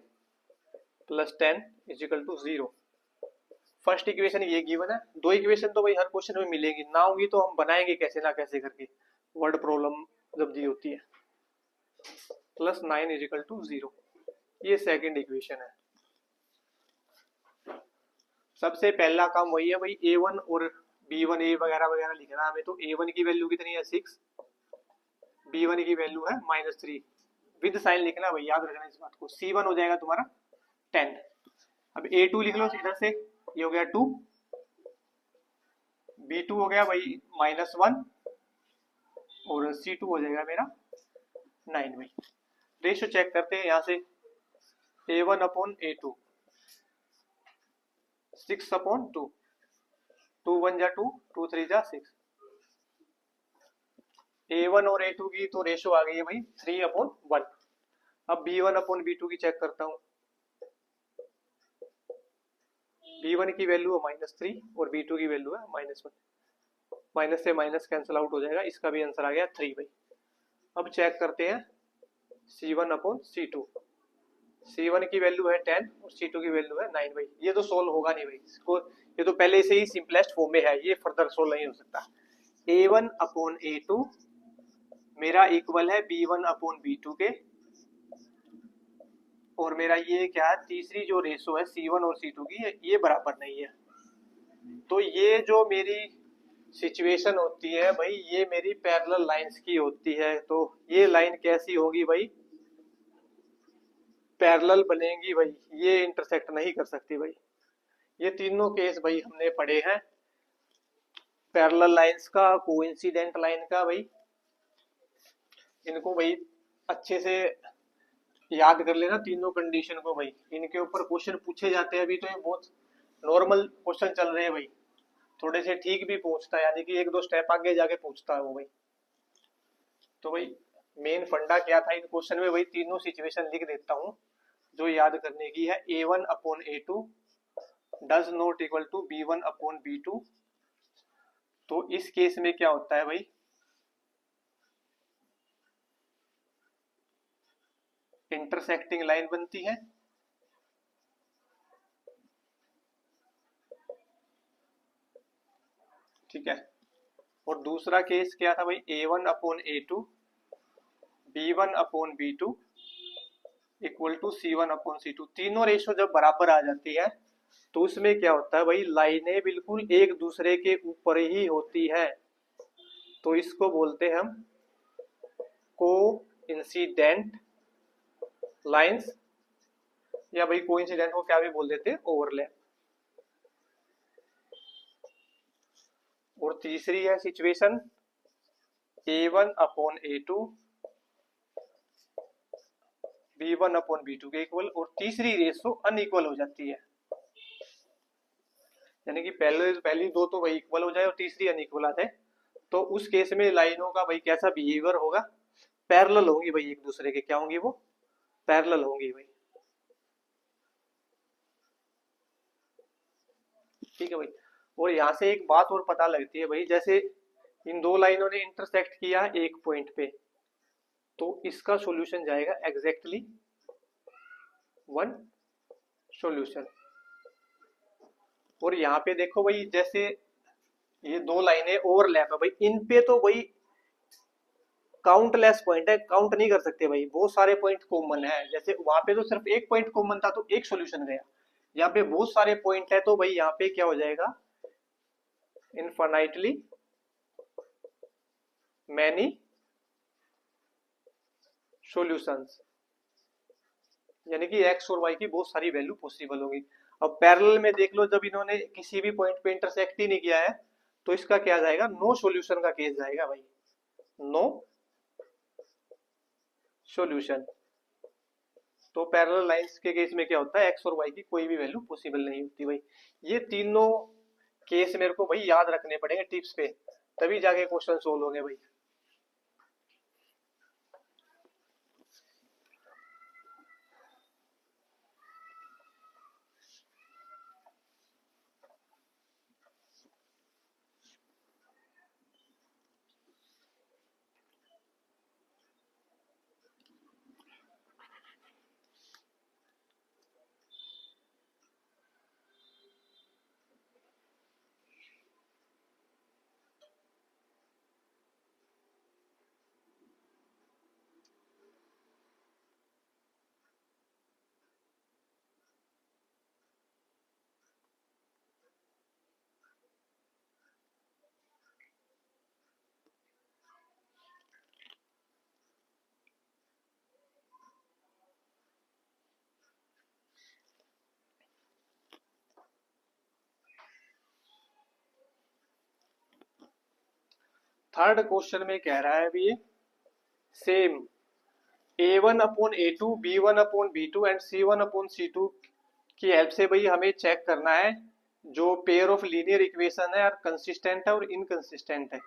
plus 10 is equal to 0। First equation ये गिवन है। दो इक्वेशन तो भाई हर क्वेश्चन में मिलेगी, ना होगी तो हम बनाएंगे कैसे ना कैसे करके, वर्ड प्रॉब्लम जब दी होती है। प्लस 9 इज इक्वल टू 0, ये सेकंड इक्वेशन है। सबसे पहला काम वही है भाई, a1 और b1 a वगैरह वगैरह लिखना है हमें। तो a1 की वैल्यू कितनी है 6, b1 की वैल्यू है -3। विद साइन लिखना भाई, याद रखना इस बात को। c1 हो जाएगा तुम्हारा 10। अब a2 लिख लो इधर से, ये हो गया 2, b2 हो गया भाई -1 और c2 हो जाएगा मेरा 9 भाई। रेशियो चेक करते हैं यहाँ से, a1 अपॉन a2 6 अपॉन 2, 2 1 जा 2, 2 3 जा 6। a1 और a2 की तो रेशियो आ गई है भाई 3 अपॉन 1। अब b1 अपॉन b2 की चेक करता हूँ। b1 की वैल्यू है -3 और b2 की वैल्यू है -1। माइनस से माइनस कैंसिल आउट हो जाएगा, इसका भी आंसर आ गया 3 भाई। अब चेक करते हैं c1 अपॉन c2। c1 की वैल्यू है 10 और c2 की वैल्यू है 9 भाई। ये तो सोल्व होगा नहीं भाई, इसको ये तो पहले से ही सिंपलेस्ट फॉर्म में है, ये फर्दर सोल्व नहीं हो सकता। a1 अपॉन a2 मेरा इक्वल है b1 अपॉन b2 के, और मेरा ये क्या है, तीसरी जो रेशो है C1 और C2 की, ये बराबर नहीं है। तो ये जो मेरी सिचुएशन होती है भाई, ये मेरी पैरेलल लाइंस की होती है। तो ये लाइन कैसी होगी भाई, पैरेलल बनेगी भाई, ये इंटरसेक्ट नहीं कर सकती भाई। ये तीनों केस भाई हमने पढ़े हैं, पैरेलल लाइंस का, कोइंसिडेंट लाइन का भाई। इनको भाई अच्छे से याद कर लेना तीनों कंडीशन को भाई, इनके ऊपर क्वेश्चन पूछे जाते हैं। अभी तो ये बहुत नॉर्मल क्वेश्चन चल रहे हैं भाई, थोड़े से ठीक भी पूछता है, यानी कि एक दो स्टेप आगे जाके पूछता है वो भाई। तो भाई मेन फंडा क्या था इन क्वेश्चन में, भाई तीनों सिचुएशन लिख देता हूँ जो याद करने की है। A1/A2 does not equal to B1/B2। तो इस केस में क्या होता है भाई, इंटरसेक्टिंग लाइन बनती है, ठीक है। और दूसरा केस क्या था भाई, A1/A2 B1/B2 equal to C1/C2। तीनों रेशो जब बराबर आ जाती है तो उसमें क्या होता है भाई, लाइनें बिल्कुल एक दूसरे के ऊपर ही होती है। तो इसको बोलते हैं हम को इंसिडेंट लाइंस, या भाई को इंसिडेंट को क्या भी बोल देते हैं, ओवरलैप। और तीसरी है सिचुएशन A1/A2 B1/B2 के इक्वल, और तीसरी रेशो अनइक्वल हो जाती है, यानी कि पहली दो तो भाई इक्वल हो जाए और तीसरी अनइक्वल आ जाए। तो उस केस में लाइनों का भाई कैसा बिहेवियर होगा, पैरेलल होंगी भाई एक दूसरे के, क्या होंगी वो, पैरेलल होंगी भाई, ठीक है भाई। और यहाँ से एक बात और पता लगती है भाई, जैसे इन दो लाइनों ने इंटरसेक्ट किया एक पॉइंट पे, तो इसका सॉल्यूशन जाएगा एग्जैक्टली वन सॉल्यूशन। और यहाँ पे देखो भाई, जैसे ये दो लाइनें ओवरलैप है भाई, इन पे तो भाई काउंटलेस पॉइंट है, काउंट नहीं कर सकते भाई, बहुत सारे पॉइंट कॉमन है। जैसे वहां पे तो सिर्फ एक पॉइंट कॉमन था तो एक सॉल्यूशन गया, यहाँ पे बहुत सारे पॉइंट है तो भाई यहाँ पे क्या हो जाएगा, इनफाइनाइटली मैनी सॉल्यूशंस, यानी कि एक्स और वाई की बहुत सारी वैल्यू पॉसिबल होगी। अब पैरेलल में देख लो, जब इन्होंने किसी भी पॉइंट पे इंटरसेक्ट ही नहीं किया है तो इसका क्या जाएगा, नो सॉल्यूशन का केस जाएगा भाई, नो सॉल्यूशन। तो पैरेलल लाइंस के केस में क्या होता है, एक्स और वाई की कोई भी वैल्यू पॉसिबल नहीं होती भाई। ये तीनों केस मेरे को भाई याद रखने पड़ेंगे टिप्स पे, तभी जाके क्वेश्चन सोल्व होंगे भाई। थर्ड क्वेश्चन में कह रहा है अभी ये same A1/A2 B1/B2 and C1/C2 की हेल्प से भाई हमें चेक करना है जो पेयर ऑफ लीनियर इक्वेशन है, और कंसिस्टेंट है और इनकंसिस्टेंट है।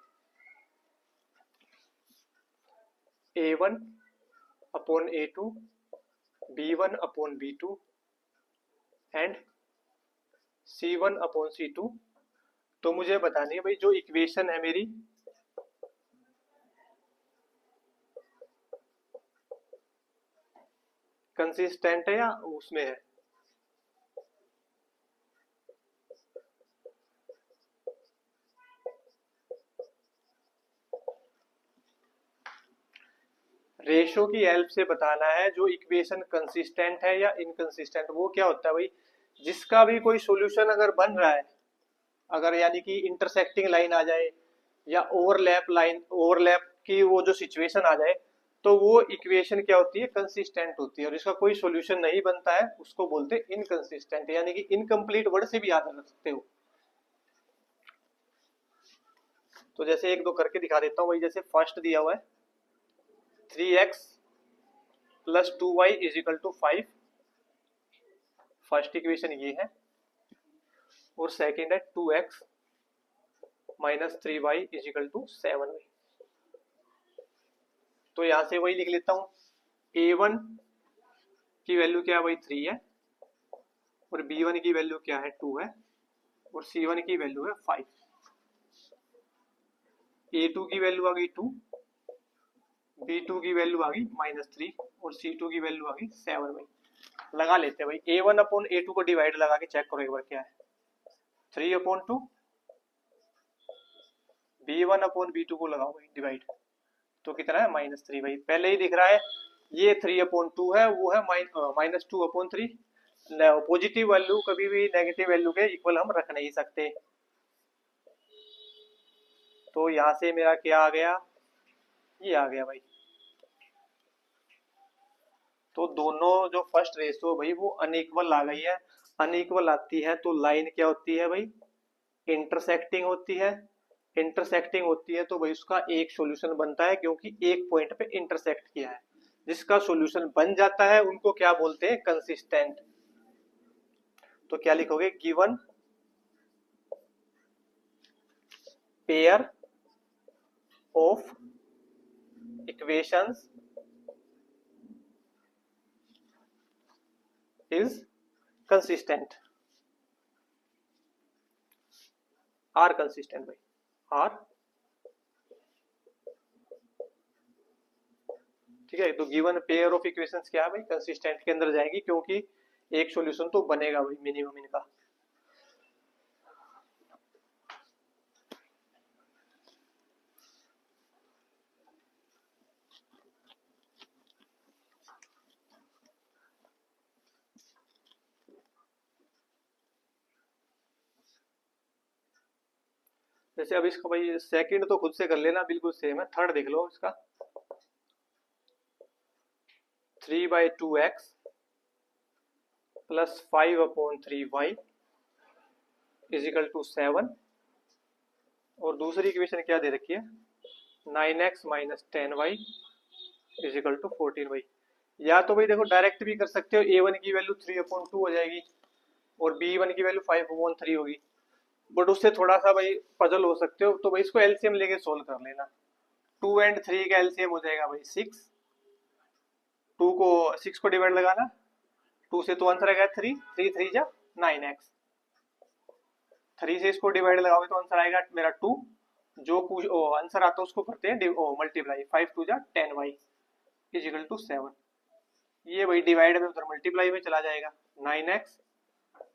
A1/A2 B1/B2 and C1/C2। तो मुझे बतानी है भाई जो इक्वेशन है मेरी, कंसिस्टेंट है या उसमें है, रेशो की हेल्प से बताना है जो इक्वेशन कंसिस्टेंट है या इनकंसिस्टेंट। वो क्या होता है भाई, जिसका भी कोई सॉल्यूशन अगर बन रहा है, अगर यानी कि इंटरसेक्टिंग लाइन आ जाए या ओवरलैप की वो जो सिचुएशन आ जाए, तो वो इक्वेशन क्या होती है, कंसिस्टेंट होती है। और इसका कोई सॉल्यूशन नहीं बनता है उसको बोलते हैं इनकंसिस्टेंट, यानी कि इनकम्प्लीट वर्ड से भी याद रख सकते हो। तो जैसे एक दो करके दिखा देता हूँ भाई। जैसे फर्स्ट दिया हुआ है 3x plus 2y is equal to 5, first equation ये है। और सेकेंड है 2x minus 3y is equal to 7। तो यहां से वही लिख लेता हूं, a1 की वैल्यू क्या है भाई 3 है, और b1 की वैल्यू क्या है 2 है, और c1 की वैल्यू है 5। a2 की वैल्यू आ गई 2, b2 की वैल्यू आ गई -3, और c2 की वैल्यू आ गई 7। भाई लगा लेते हैं भाई, a1 अपॉन a2 को डिवाइड लगा के चेक करो एक बार क्या है। 3/2, b1 अपॉन b2 को लगाओ भाई डिवाइड, तो कितना है -3। भाई पहले ही दिख रहा है ये 3/2 है, वो है -2/3। पॉजिटिव वैल्यू कभी भी नेगेटिव वैल्यू के इक्वल हम रख नहीं सकते। तो यहां से मेरा क्या आ गया, ये आ गया भाई। तो दोनों जो फर्स्ट रेशो भाई वो अनइक्वल आ गई है। अनइक्वल आती है तो लाइन क्या होती है भाई, इंटरसेक्टिंग होती है। इंटरसेक्टिंग होती है तो भाई उसका एक सॉल्यूशन बनता है, क्योंकि एक पॉइंट पे इंटरसेक्ट किया है। जिसका सॉल्यूशन बन जाता है उनको क्या बोलते हैं, कंसिस्टेंट। तो क्या लिखोगे, given pair of equations is consistent, are consistent भाई, आर। ठीक है, तो गिवन पेयर ऑफ इक्वेशंस क्या है भाई, कंसिस्टेंट के अंदर जाएंगी, क्योंकि एक सॉल्यूशन तो बनेगा भाई मिनिमम इनका। जैसे अब इसका भाई सेकंड तो खुद से कर लेना, बिल्कुल सेम है। थर्ड देख लो इसका, 3/2x plus 5/3y is equal to 7। और दूसरी इक्वेशन क्या दे रखी है, 9x minus 10y is equal to 14y। या तो भाई देखो डायरेक्ट भी कर सकते हो, a1 की वैल्यू 3/2 हो जाएगी और b1 की वैल्यू 5/3 होगी। बट उससे थोड़ा सा भाई पजल हो सकते हो, तो भाई इसको एलसीएम लेके सोल्व कर लेना। 2 एंड 3 का एलसीएम हो जाएगा भाई 6। 6 को डिवाइड लगाना, 2 से तो आंसर आएगा 3, 3 जा 9x। 3 से इसको डिवाइड लगाओगे तो आंसर आएगा मेरा 2। जो कुछ आंसर आता है उसको करते हैं मल्टीप्लाई, 5 जा 10y इज इक्वल टू 7। ये भाई डिवाइड में उधर मल्टीप्लाई में चला जाएगा, 9x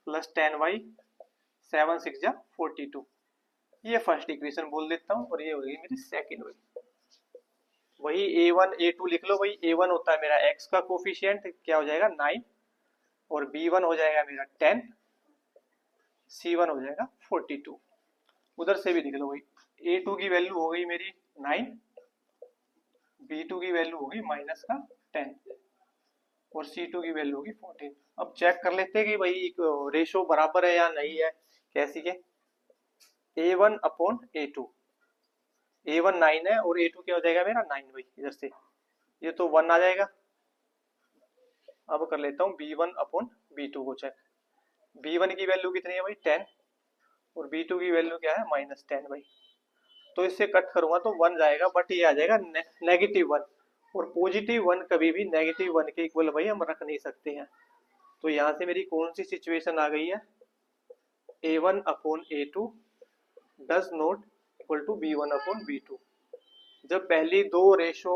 प्लस 10y, 7 6 जा 42। ये फर्स्ट इक्वेशन बोल देता हूँ, और ये हो गई मेरी सेकंड। वही a1 a2 लिख लो भाई। a1 होता है मेरा x का कोफिशिएंट, क्या हो जाएगा 9, और b1 हो जाएगा मेरा 10, c1 हो जाएगा 42। उधर से भी लिख लो भाई, a2 की वैल्यू हो गई मेरी 9, b2 की वैल्यू होगी माइनस का 10, और c2 की वैल्यू होगी 14। अब चेक कर लेते हैं कि भाई रेशो बराबर है या नहीं है। कैसी के, a1 अपॉन a2, a1 9 है और a2 क्या हो जाएगा मेरा 9 भाई, इधर से ये तो 1 आ जाएगा। अब कर लेता हूँ b1 अपॉन b2 को चेक। b1 की वैल्यू कितनी है भाई 10, और b2 की वैल्यू क्या है -10 भाई। तो इससे कट करूंगा तो 1 जाएगा, बट ये आ जाएगा -1। और +1 कभी भी -1 के इक्वल भाई हम रख नहीं सकते हैं। तो यहाँ से मेरी कौन सी सिचुएशन आ गई है, a1 upon a2 does not equal to b1 upon b2। जब पहली दो रेशो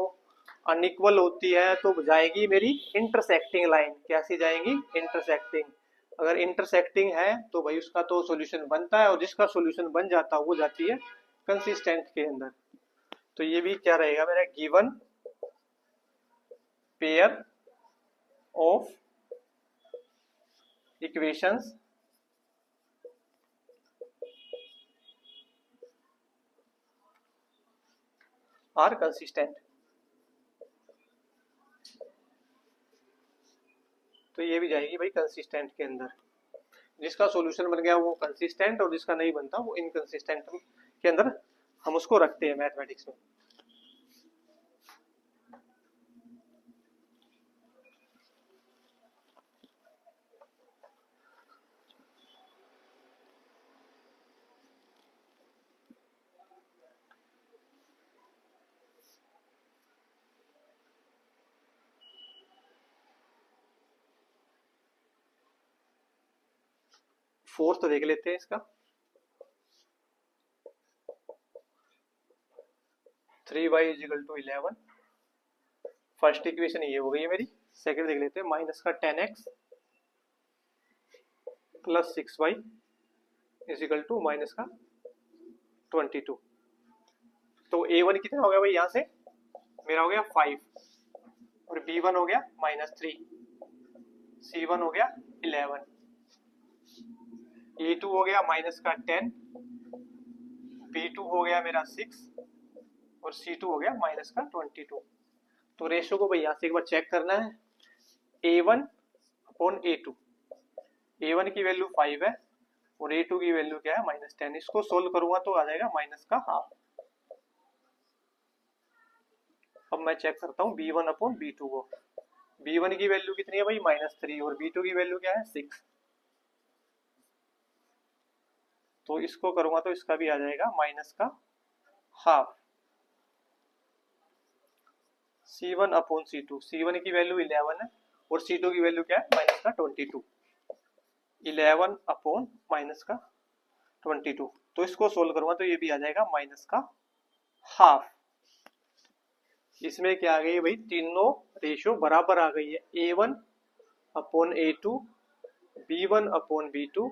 अनइक्वल होती है तो जाएगी मेरी इंटरसेक्टिंग लाइन। कैसी जाएंगी, इंटरसेक्टिंग। अगर इंटरसेक्टिंग है तो भाई उसका तो सॉल्यूशन बनता है, और जिसका सॉल्यूशन बन जाता है वो जाती है कंसिस्टेंट के अंदर। तो ये भी क्या रहेगा मेरा, given pair of equations are consistent. तो ये भी जाएगी भाई कंसिस्टेंट के अंदर। जिसका सॉल्यूशन बन गया वो कंसिस्टेंट, और जिसका नहीं बनता वो इनकंसिस्टेंट के अंदर हम उसको रखते हैं मैथमेटिक्स में। फोर्थ देख लेते हैं इसका। 3y is equal to 11। First equation ये हो गई है मेरी। सेकंड देख लेते हैं, माइनस का 10x plus 6y is equal to minus का 22। तो a1 कितना हो गया भाई, यहाँ से मेरा हो गया 5, और b1 हो गया -3, c1 हो गया 11, a2 हो गया माइनस का 10, b2 हो गया मेरा 6, और c2 हो गया माइनस का 22। तो रेशियो को भाई यहाँ से एक बार चेक करना है, a1 अपॉन a2। a1 की वैल्यू 5 है और a2 की वैल्यू क्या है -10। इसको सोल्व करूंगा तो आ जाएगा माइनस का हाफ। अब मैं चेक करता हूँ b1 अपॉन b2 को। b1 की वैल्यू कितनी है भाई -3, और b2 की वैल्यू क्या है 6। तो इसको करूंगा तो इसका भी आ जाएगा माइनस का half. c1 upon c2, c1 की वैल्यू 11 है और c2 की वैल्यू क्या है माइनस का 22। 11 अपॉन माइनस का 22, तो इसको सोल्व करूंगा तो ये भी आ जाएगा माइनस का हाफ। इसमें क्या आ गई है भाई, तीनों रेशियो बराबर आ गई है। a1 upon a2, b1 upon b2,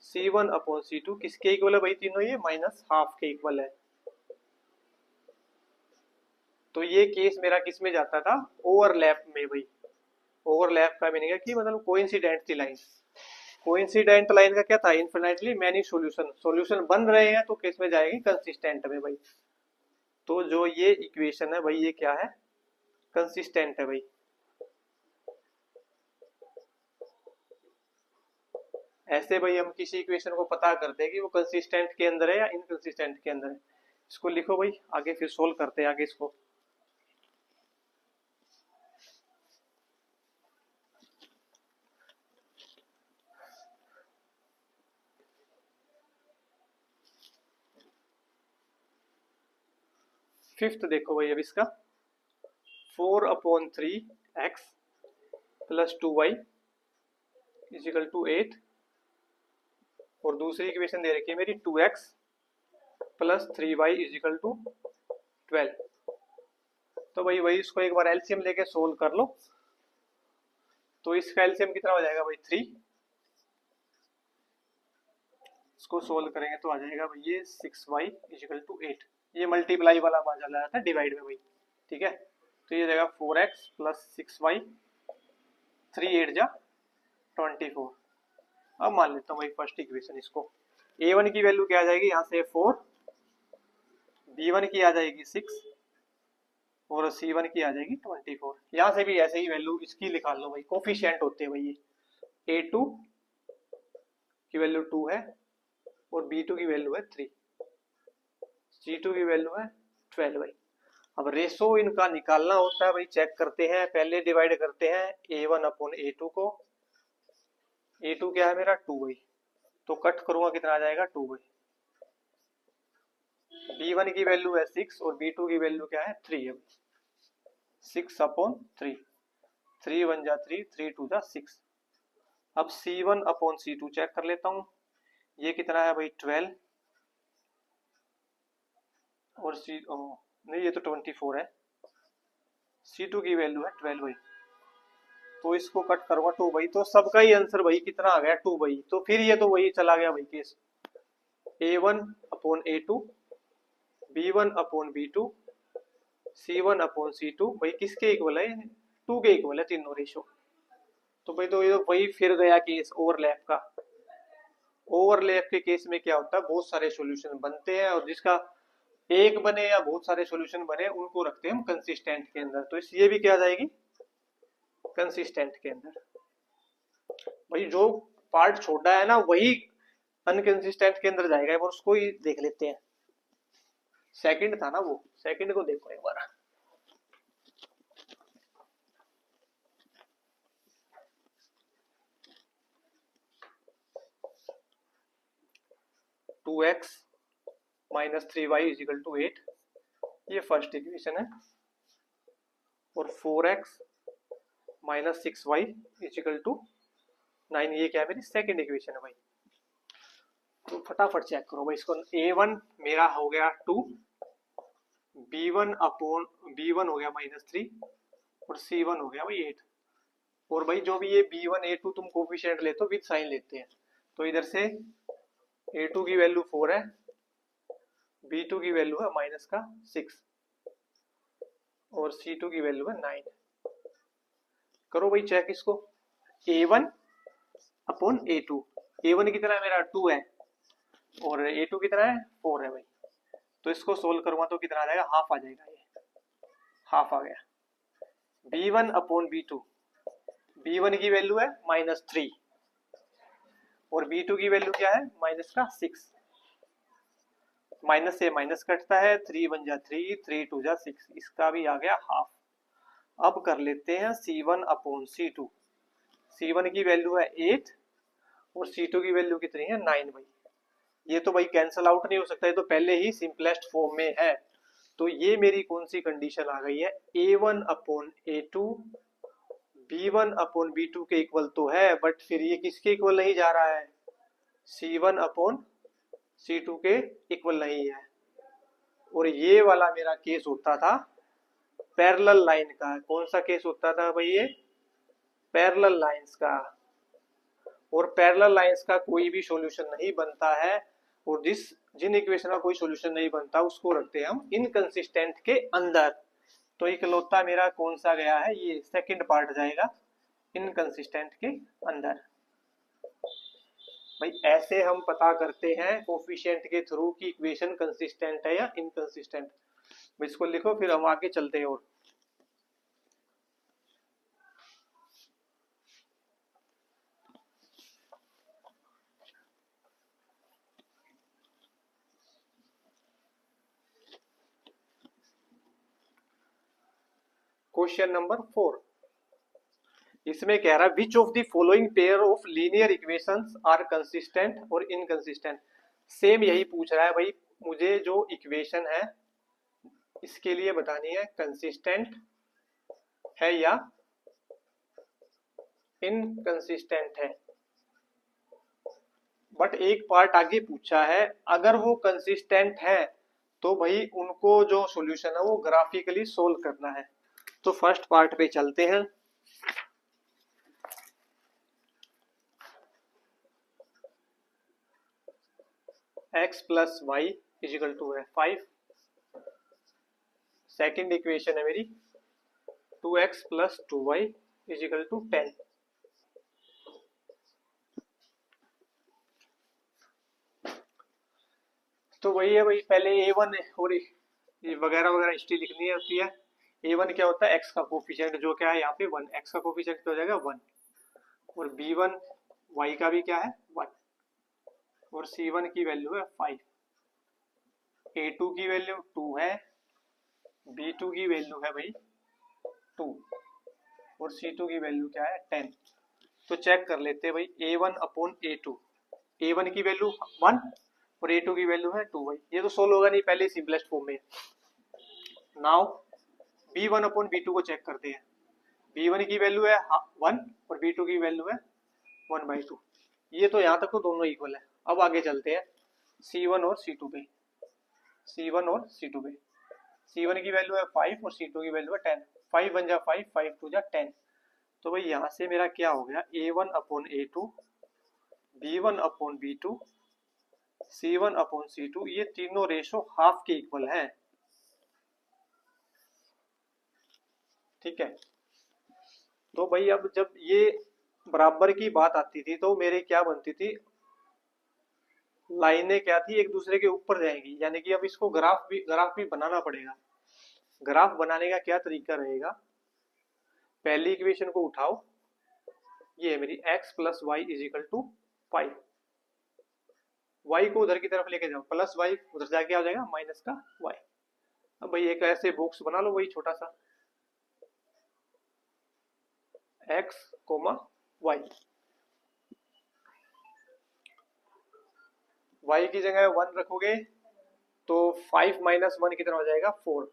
c1 upon c2 किसके इक्वल है भाई तीनों, ये माइनस हाफ के इक्वल है। तो ये केस मेरा किस में जाता था, ओवरलैप में भाई। ओवरलैप का मीनिंग है कि मतलब कोइंसिडेंट थी लाइन। कोइंसिडेंट लाइन का क्या था, इनफिनिटली मैनी सॉल्यूशन, सॉल्यूशन बन रहे हैं तो किस में जाएगी, कंसिस्टेंट में भाई। तो जो ये इक्वेशन है भाई ये क्या है, कंसिस्टेंट है भाई। ऐसे भाई हम किसी इक्वेशन को पता करते हैं कि वो कंसिस्टेंट के अंदर है या इनकंसिस्टेंट के अंदर है। इसको लिखो भाई, आगे फिर सोल्व करते हैं आगे इसको। फिफ्थ देखो भाई अब इसका, 4/3x plus 2y is equal to 8, और दूसरी इक्वेशन दे रखी है मेरी 2x plus 3y is equal to 12। तो भाई वही इसको एक बार एलसीएम लेके सोल्व कर लो। तो इसका एलसीएम कितना हो जाएगा भाई 3। इसको सोल्व करेंगे तो आ जाएगा भाई ये 6y इजिकल टू 8। ये मल्टीप्लाई वाला मजा लाया था डिवाइड में भाई, ठीक है। तो ये जाएगा 4x प्लस 6y, 3 8 जा 24। अब मान लेता हूँ भाई फर्स्ट इक्वेशन, इसको a1 की वैल्यू क्या आ जाएगी यहाँ से 4, b1 की आ जाएगी 6, और c1 की आ जाएगी 24। यहाँ से भी ऐसे ही वैल्यू इसकी निकाल लो भाई, कोफिशिएंट होते हैं भाई ये। a2 की वैल्यू 2 है और b2 की वैल्यू है 3, c2 की वैल्यू है 12 भाई। अब रेशो इनका निकालना होता है भाई, चेक करते हैं, पहले डिवाइड करते हैं a1 अपॉन a2 को। a2 क्या है मेरा 2 भाई, तो कट करूंगा कितना आ जाएगा 2 भाई। b1 की वैल्यू है 6 और b2 की वैल्यू क्या है 3 है, 6 अपॉन 3, 3 1 जा 3, 3 2 जा 6। अब c1 अपॉन c2 चेक कर लेता हूँ, ये कितना है भाई 12, और नहीं ये तो 24 है, c2 की वैल्यू है 12 भाई। तो इसको कट करूंगा 2 भाई, तो सबका ही आंसर भाई कितना आ गया 2 भाई। तो फिर ये तो वही चला गया भाई case, a1 upon a2, b1 upon b2, c1 upon c2 भाई किसके इक्वल है टू के इक्वल है तीनों रेशो। तो भाई तो ये तो वही फिर गया केस ओवरलैप का। ओवरलैप के केस में क्या होता है, बहुत सारे सॉल्यूशन बनते हैं और जिसका एक बने या बहुत सारे सॉल्यूशन बने उनको रखते हैं हम कंसिस्टेंट के अंदर। तो इस ये भी क्या आ जाएगी कंसिस्टेंट के अंदर। भाई जो पार्ट छोटा है ना वही अनकंसिस्टेंट के अंदर जाएगा, और उसको ही देख लेते हैं। सेकंड था ना वो, सेकंड को देखो एक बार। Two x minus 3y is equal to 8, ये फर्स्ट इक्वेशन है। और 4x minus 6y is equal to 9, ये क्या है मेरी सेकंड इक्वेशन है भाई। तो फटाफट चेक करो भाई इसको। a1 मेरा हो गया 2, b1 अपॉन b1 हो गया -3 और c1 हो गया भाई 8। और भाई जो भी ये b1 a2 तुम कोफिशिएंट लेते हो विद साइन लेते हैं, तो इधर से a2 की वैल्यू 4 है, b2 की वैल्यू है -6 और c2 की वैल्यू है 9। करो भाई चेक इसको। a1 अपॉन a2, a1 कितना है मेरा 2 है और a2 कितना है 4 है भाई। तो इसको सोल्व करूंगा तो कितना आ जाएगा, हाफ आ जाएगा, ये हाफ आ गया। b1 अपॉन b2, b1 की वैल्यू है -3 और b2 की वैल्यू क्या है -6। माइनस से माइनस कटता है, 3 1 जा 3, 3 2 जा 6, इसका भी आ गया हाफ। अब कर लेते हैं c1 अपॉन c2। c1 की वैल्यू है 8 और c2 की वैल्यू कितनी है 9 भाई। ये तो भाई कैंसल आउट नहीं हो सकता, ये तो पहले ही सिंपलेस्ट फॉर्म में है। तो ये मेरी कौन सी कंडीशन आ गई है, a1 upon a2 b1 upon b2 के इक्वल तो है, बट फिर ये किसके इक्वल नहीं जा रहा है, c1 अपॉन c2 के इक्वल नहीं है। और ये वाला मेरा केस होता था पैरेलल लाइन का। कौन सा केस होता था भाई, ये पैरेलल लाइंस का। और पैरेलल लाइंस का कोई भी सॉल्यूशन नहीं बनता है, और जिन इक्वेशन का कोई सॉल्यूशन नहीं बनता उसको रखते हैं हम इनकंसिस्टेंट के अंदर। तो इकलौता मेरा कौन सा गया है, ये सेकंड पार्ट जाएगा इनकंसिस्टेंट के अंदर। भाई ऐसे हम पता करते हैं कोफिशिएंट के थ्रू कि इक्वेशन कंसिस्टेंट है या इनकंसिस्टेंट। इसको लिखो फिर हम आगे चलते हैं। और क्वेश्चन नंबर 4, इसमें कह रहा है which of the following pair of linear equations are consistent और इनकंसिस्टेंट। सेम यही पूछ रहा है भाई, मुझे जो इक्वेशन है इसके लिए बतानी है कंसिस्टेंट है या इनकंसिस्टेंट है। बट एक पार्ट आगे पूछा है, अगर वो कंसिस्टेंट है तो भाई उनको जो सॉल्यूशन है वो ग्राफिकली सोल्व करना है। तो फर्स्ट पार्ट पे चलते हैं। x plus y is equal to है 5। सेकेंड इक्वेशन है मेरी 2x plus 2y is equal to 10। तो वही है भाई, पहले a1 और ये वगैरह वगैरह हिस्ट्री लिखनी होती है। a1 क्या होता है, x का कोफिशिएंट जो क्या है यहाँ पे 1, x का कोफिशिएंट क्या हो जाएगा 1। और b1 y का भी क्या है 1 और c1 की वैल्यू है 5, a2 की वैल्यू 2 है, b2 की वैल्यू है भाई 2 और c2 की वैल्यू क्या है 10। तो चेक कर लेते हैं भाई a1 अपॉन a2, a1 की वैल्यू 1 और a2 की वैल्यू है 2 भाई। ये तो सोल्व होगा नहीं, पहले सिंपलेस्ट फॉर्म में। नाउ b1 अपॉन b2 को चेक करते हैं। b1 की वैल्यू है 1 और b2 की वैल्यू है 1/2। ये तो यहाँ तक तो दोनों इक्वल है। अब आगे चलते हैं c1 और c2 पे। c1 और c2 पे, c1 की वैल्यू है 5 और c2 की वैल्यू है 10। 5 1 जा 5, 5 2 जा 10। तो भाई यहाँ से मेरा क्या हो गया, a1 upon a2, b1 upon b2, c1 upon c2, ये तीनों रेशो हाफ के इक्वल है। ठीक है, तो भाई अब जब ये बराबर की बात आती थी तो मेरे क्या बनती थी, लाइनें क्या थी, एक दूसरे के ऊपर जाएंगी, यानी कि अब इसको ग्राफ भी बनाना पड़ेगा। ग्राफ बनाने का क्या तरीका रहेगा, पहली इक्वेशन को उठाओ, ये है मेरी x plus y is equal to five, y को उधर की तरफ लेके जाओ, प्लस वाई उधर जाके आ जाएगा माइनस का वाई। अब भाई एक ऐसे बॉक्स बना लो वही छोटा सा, x कोमा वाई, वाई की जगह वन रखोगे तो फाइव माइनस वन कितना हो जाएगा, फोर।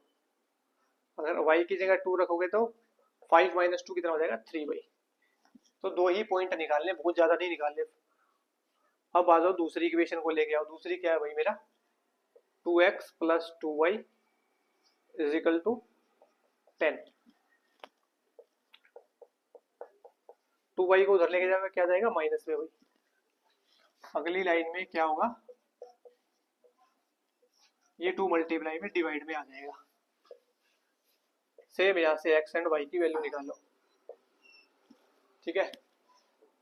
अगर वाई की जगह टू रखोगे तो फाइव माइनस टू कितना हो जाएगा, थ्री भाई। तो दो ही पॉइंट निकालने, बहुत ज्यादा नहीं निकालने। अब आ जाओ दूसरी इक्वेशन को लेके आओ, दूसरी क्या है भाई मेरा, two x plus two y is equal to ten. Two y को उधर लेके जाएगा क्या जाएगा, माइनस में भाई। अगली लाइन में क्या होगा, ये टू मल्टीप्लाई में डिवाइड में आ जाएगा। सेम यहाँ से एक्स एंड वाई की वैल्यू निकालो, ठीक है।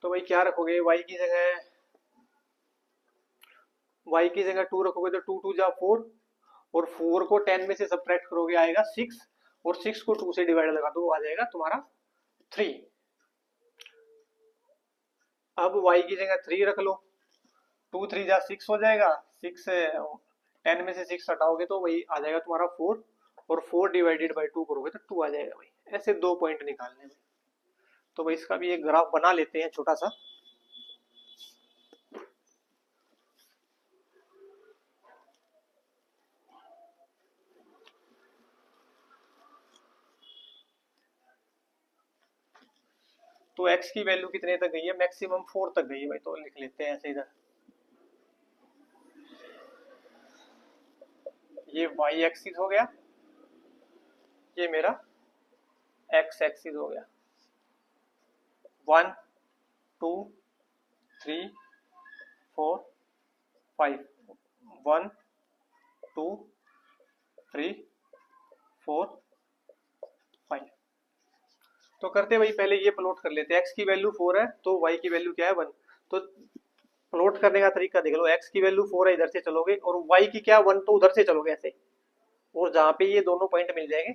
तो भाई क्या रखोगे, वाई की जगह टू रखोगे तो टू टू जा फोर, और फोर को टेन में से सब्ट्रैक्ट करोगे आएगा सिक्स, और सिक्स को टू से डिवाइड लगा दो आ जाएगा तुम्हारा थ्री। अब वाई की जगह थ्री रख लो, टू थ्री जा सिक्स हो जाएगा, सिक्स टेन में से सिक्स हटाओगे तो वही आ जाएगा तुम्हारा फोर, और फोर डिवाइडेड बाई टू करोगे तो टू आ जाएगा भाई। ऐसे दो पॉइंट निकालने में। तो भाई इसका भी एक ग्राफ बना लेते हैं छोटा सा। तो x की वैल्यू कितने तक गई है, मैक्सिमम फोर तक गई है भाई, तो लिख लेते हैं ऐसे इधर। ये y एक्सिस हो गया, ये मेरा x एक्सिस हो गया। One two three four five, one two three four five. तो करते भाई पहले ये प्लॉट कर लेते हैं, x की वैल्यू फोर है तो y की वैल्यू क्या है, वन। तो प्लॉट करने का तरीका देख लो, x की वैल्यू फोर है इधर से चलोगे, और y की क्या वन, तो उधर से चलोगे ऐसे, और जहां पे ये दोनों पॉइंट मिल जाएंगे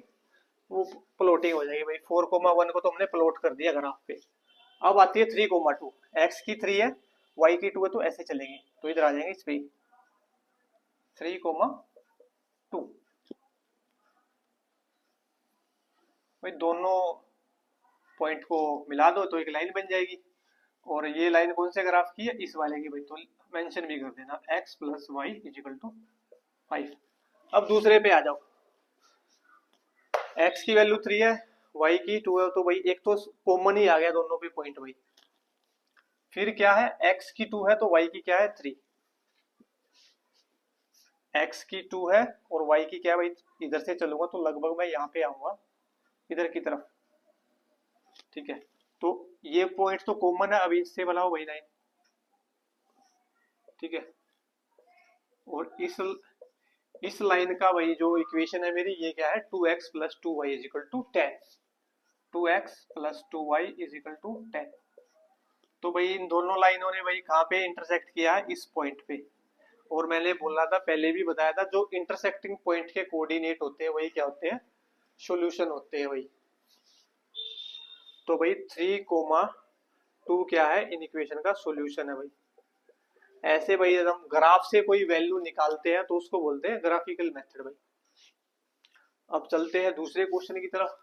वो प्लॉटिंग हो जाएगी भाई। फोर कोमा वन को तो हमने प्लॉट कर दिया ग्राफ पे। अब आती है थ्री कोमा टू, एक्स की थ्री है वाई की टू है, तो ऐसे चलेंगे, तो इधर आ जाएंगे इस पे थ्री कोमा टू। भाई दोनों पॉइंट को मिला दो तो एक लाइन बन जाएगी, और ये लाइन कौन से ग्राफ की है, इस वाले की भाई, तो मेंशन भी कर देना x plus y is equal to five. अब दूसरे पे आ जाओ, x की वैल्यू थ्री है, y की टू है, तो भाई एक तो कॉमन ही आ गया दोनों पे पॉइंट भाई। फिर क्या है, x की टू है तो y की क्या है, थ्री। x की टू है और y की क्या है भाई, इधर से चलूंगा तो लगभग मैं यहाँ पे आऊंगा इधर की तरफ, ठीक है। तो ये पॉइंट तो कॉमन है, अभी इससे बनाओ वही लाइन, ठीक है। और इस लाइन का वही जो इक्वेशन है मेरी, ये क्या है, two x plus two y is equal to ten. Two x plus two y is equal to ten. तो भाई इन दोनों लाइनों ने भाई कहाँ पे इंटरसेक्ट किया है, इस पॉइंट पे। और मैंने बोला था, पहले भी बताया था, जो इंटरसेक्टिंग पॉइंट के कोऑर्डिनेट होते हैं वही क्या होते हैं, सॉल्यूशन होते हैं भाई। तो भाई थ्री कोमा टू क्या है, इन इक्वेशन का सॉल्यूशन है भाई। ऐसे भाई हम ग्राफ से कोई वैल्यू निकालते हैं तो उसको बोलते हैं ग्राफिकल मेथड भाई। अब चलते हैं दूसरे क्वेश्चन की तरफ।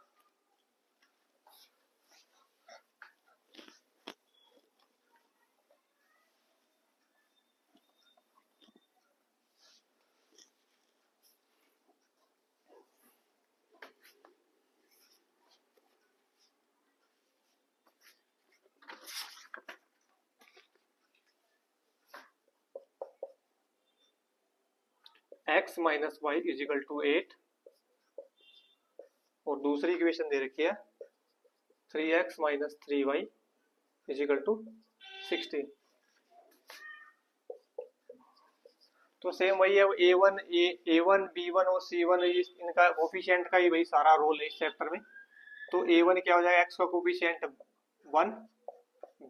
x minus y is equal to eight, और दूसरी इक्वेशन दे रखी है three x minus three y is equal to sixteen. तो सेम वही है, ए वन बी वन और सी वन, इनका कोफिशिएंट का ही भाई सारा रोल है इस चैप्टर में। तो a1 क्या हो जाएगा, x का कोफिशिएंट 1,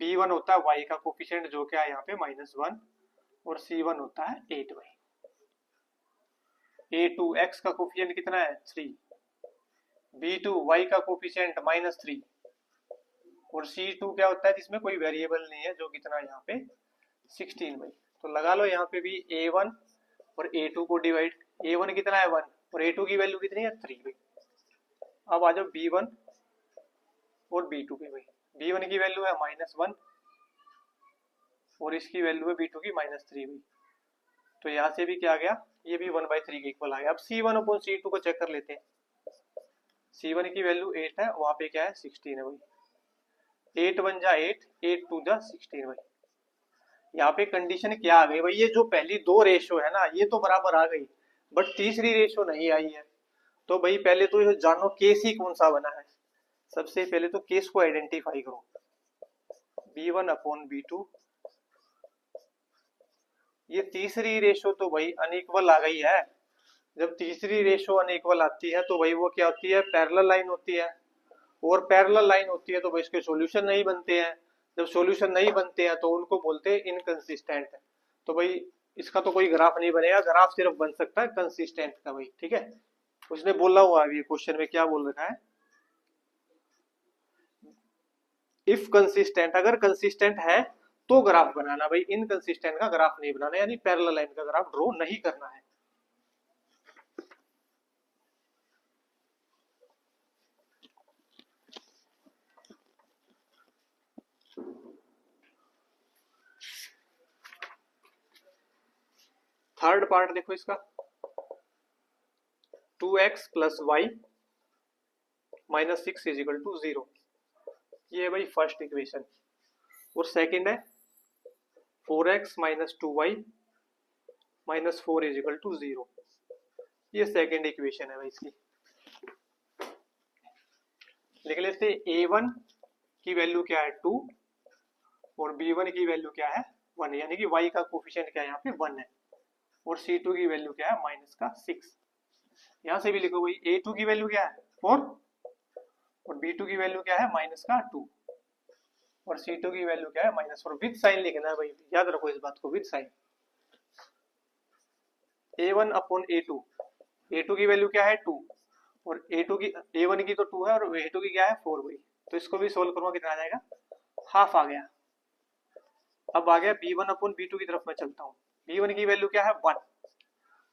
b1 होता है y का कोफिशिएंट जो क्या है यहाँ पे -1, और c1 होता है 8 भाई। a2 x का कोफिशिएंट कितना है 3, b2 y का कोफिशिएंट -3, और c2 क्या होता है जिसमें कोई वेरिएबल नहीं है जो कितना है यहाँ पे 16 भाई। तो लगा लो यहाँ पे भी a1 और a2 को डिवाइड, a1 कितना है 1 और a2 की वैल्यू कितनी है 3 भाई। अब आ जाओ b1 और b2 पे भाई, b1 की वैल्यू है -1 और इसकी वैल्यू है b2 की -3 भाई। तो यहाँ से भी क्या आ गया, ये भी 1/3 के इक्वल आ गया। अब c1 अपॉन c2 को चेक कर लेते हैं। c1 की वैल्यू 8 है, वहां पे क्या है 16 है भाई। 8 1 जा 8, 8 2 जा 16 भाई। यहाँ पे कंडीशन क्या आ गई भाई, ये जो पहली दो रेशो है ना ये तो बराबर आ गई, बट तीसरी रेशो नहीं आई है। तो भाई पहले तो ये जानो केस ही कौन सा बना है। सबसे पहले तो केस को आइडेंटिफाई करो, b1 अपॉन b2। ये तीसरी रेशो तो भाई अनइक्वल आ गई है। जब तीसरी रेशो अनइक्वल आती है तो भाई वो क्या होती है, पैरेलल लाइन होती है, और पैरेलल लाइन होती है तो भाई इसके सॉल्यूशन नहीं बनते हैं। जब सॉल्यूशन नहीं बनते हैं तो उनको बोलते हैं इनकंसिस्टेंट। तो भाई इसका तो कोई ग्राफ नहीं बनेगा, ग्राफ सिर्फ बन सकता है कंसिस्टेंट का भाई, ठीक है। उसने बोला हुआ है क्वेश्चन में, क्या बोल रखा है, इफ कंसिस्टेंट, अगर कंसिस्टेंट है तो ग्राफ बनाना भाई, इनकंसिस्टेंट का ग्राफ नहीं बनाना, यानी पैरेलल लाइन का ग्राफ ड्रॉ नहीं करना है। थर्ड पार्ट देखो इसका, 2x plus y -6 is equal to 0। ये है भाई फर्स्ट इक्वेशन। और सेकंड है 4x minus 2y -4 is equal to 0। ये सेकंड इक्वेशन है भाई इसकी। लिख लेते a1 की वैल्यू क्या है 2 और b1 की वैल्यू क्या है 1, यानी कि y का कोफिशिएंट क्या है यहाँ पे 1 है, और c2 की वैल्यू क्या है -6। यहाँ से भी लिखो भाई a2 की वैल्यू क्या है 4 और b2 की वैल्यू क्या है -2 और c2 की वैल्यू क्या है -4। विद साइन लिखना है भाई, याद रखो इस बात को, with sign. a1 upon a2, a2 की वैल्यू क्या है 2 और a2 की, a1 की तो 2 है और a2 की क्या है 4 भाई। तो इसको भी सोल्व करूंगा, कितना आ जाएगा, हाफ आ गया। अब आ गया b1 अपॉन b2 की तरफ मैं चलता हूँ। b1 की वैल्यू क्या है 1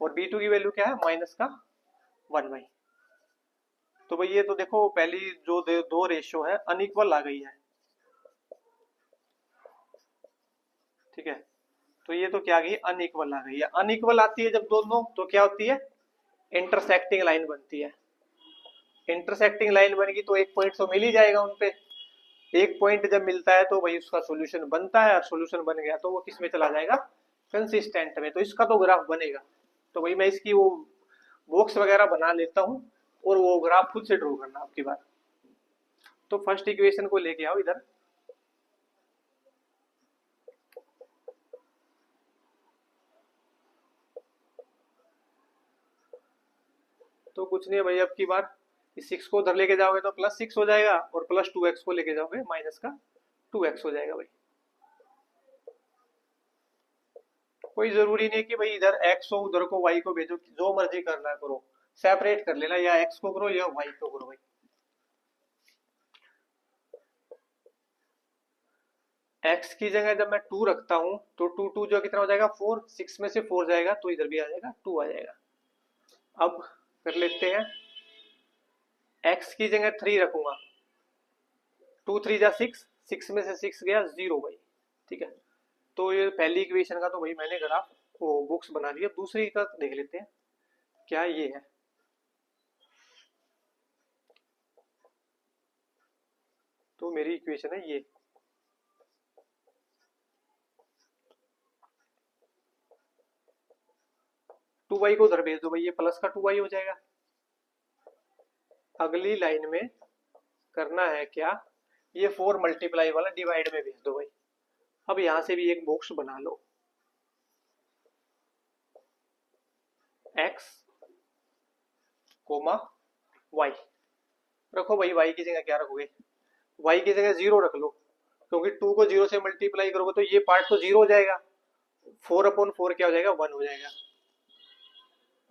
और b2 की वैल्यू क्या है -1 भाई। तो भाई ये तो देखो पहली जो दो रेशियो है अनइक्वल आ गई है, ठीक है। तो ये तो क्या गई, अनइक्वल आ गई है। अनइक्वल आती है जब दोनों, तो क्या होती है, इंटरसेक्टिंग लाइन बनती है। इंटरसेक्टिंग लाइन बनेगी तो एक पॉइंट तो मिल ही जाएगा उनपे। एक पॉइंट जब मिलता है तो भाई उसका सॉल्यूशन बनता है, और सॉल्यूशन बन गया तो वो किस में चला जाएगा, कंसिस्टेंट में। तो इसका तो ग्राफ बनेगा। तो भाई मैं इसकी वो बॉक्स वगैरह बना लेता हूँ और वो ग्राफ खुद से ड्रॉ करना आपकी बात। तो फर्स्ट इक्वेशन को लेके आओ इधर। तो कुछ नहीं है भाई, अब की बार इस 6 को उधर लेके जाओगे तो +6 हो जाएगा, और +2x को लेके जाओगे -2x हो जाएगा भाई। कोई जरूरी नहीं कि भाई इधर x हो उधर को y को भेजो, जो मर्जी करना है करो, सेपरेट कर लेना, या x को करो या y को करो भाई। x की जगह जब मैं 2 रखता हूं तो 2 2 जो कितना हो जाएगा 4, 6 में से 4 जाएगा तो इधर भी आ जाएगा 2 आ जाएगा। अब कर लेते हैं, x की जगह 3 रखूंगा, 2 3 जा 6, 6 में से 6 गया 0 भाई, ठीक है। तो ये पहली इक्वेशन का तो भाई मैंने ग्राफ वो बुक्स बना दिया। दूसरी का देख लेते हैं क्या ये है। तो मेरी इक्वेशन है ये, टू वाई को उधर भेज दो भाई, ये प्लस का 2y हो जाएगा। अगली लाइन में करना है क्या, ये 4 मल्टीप्लाई वाला डिवाइड में भेज दो भाई। अब यहां से भी एक बॉक्स बना लो, x, y, रखो भाई, y की जगह क्या रखोगे, y की जगह 0 रख लो, क्योंकि 2 को 0 से मल्टीप्लाई करोगे तो ये पार्ट तो 0 हो जाएगा, 4/4 क्या हो जाएगा, 1 हो जाएगा।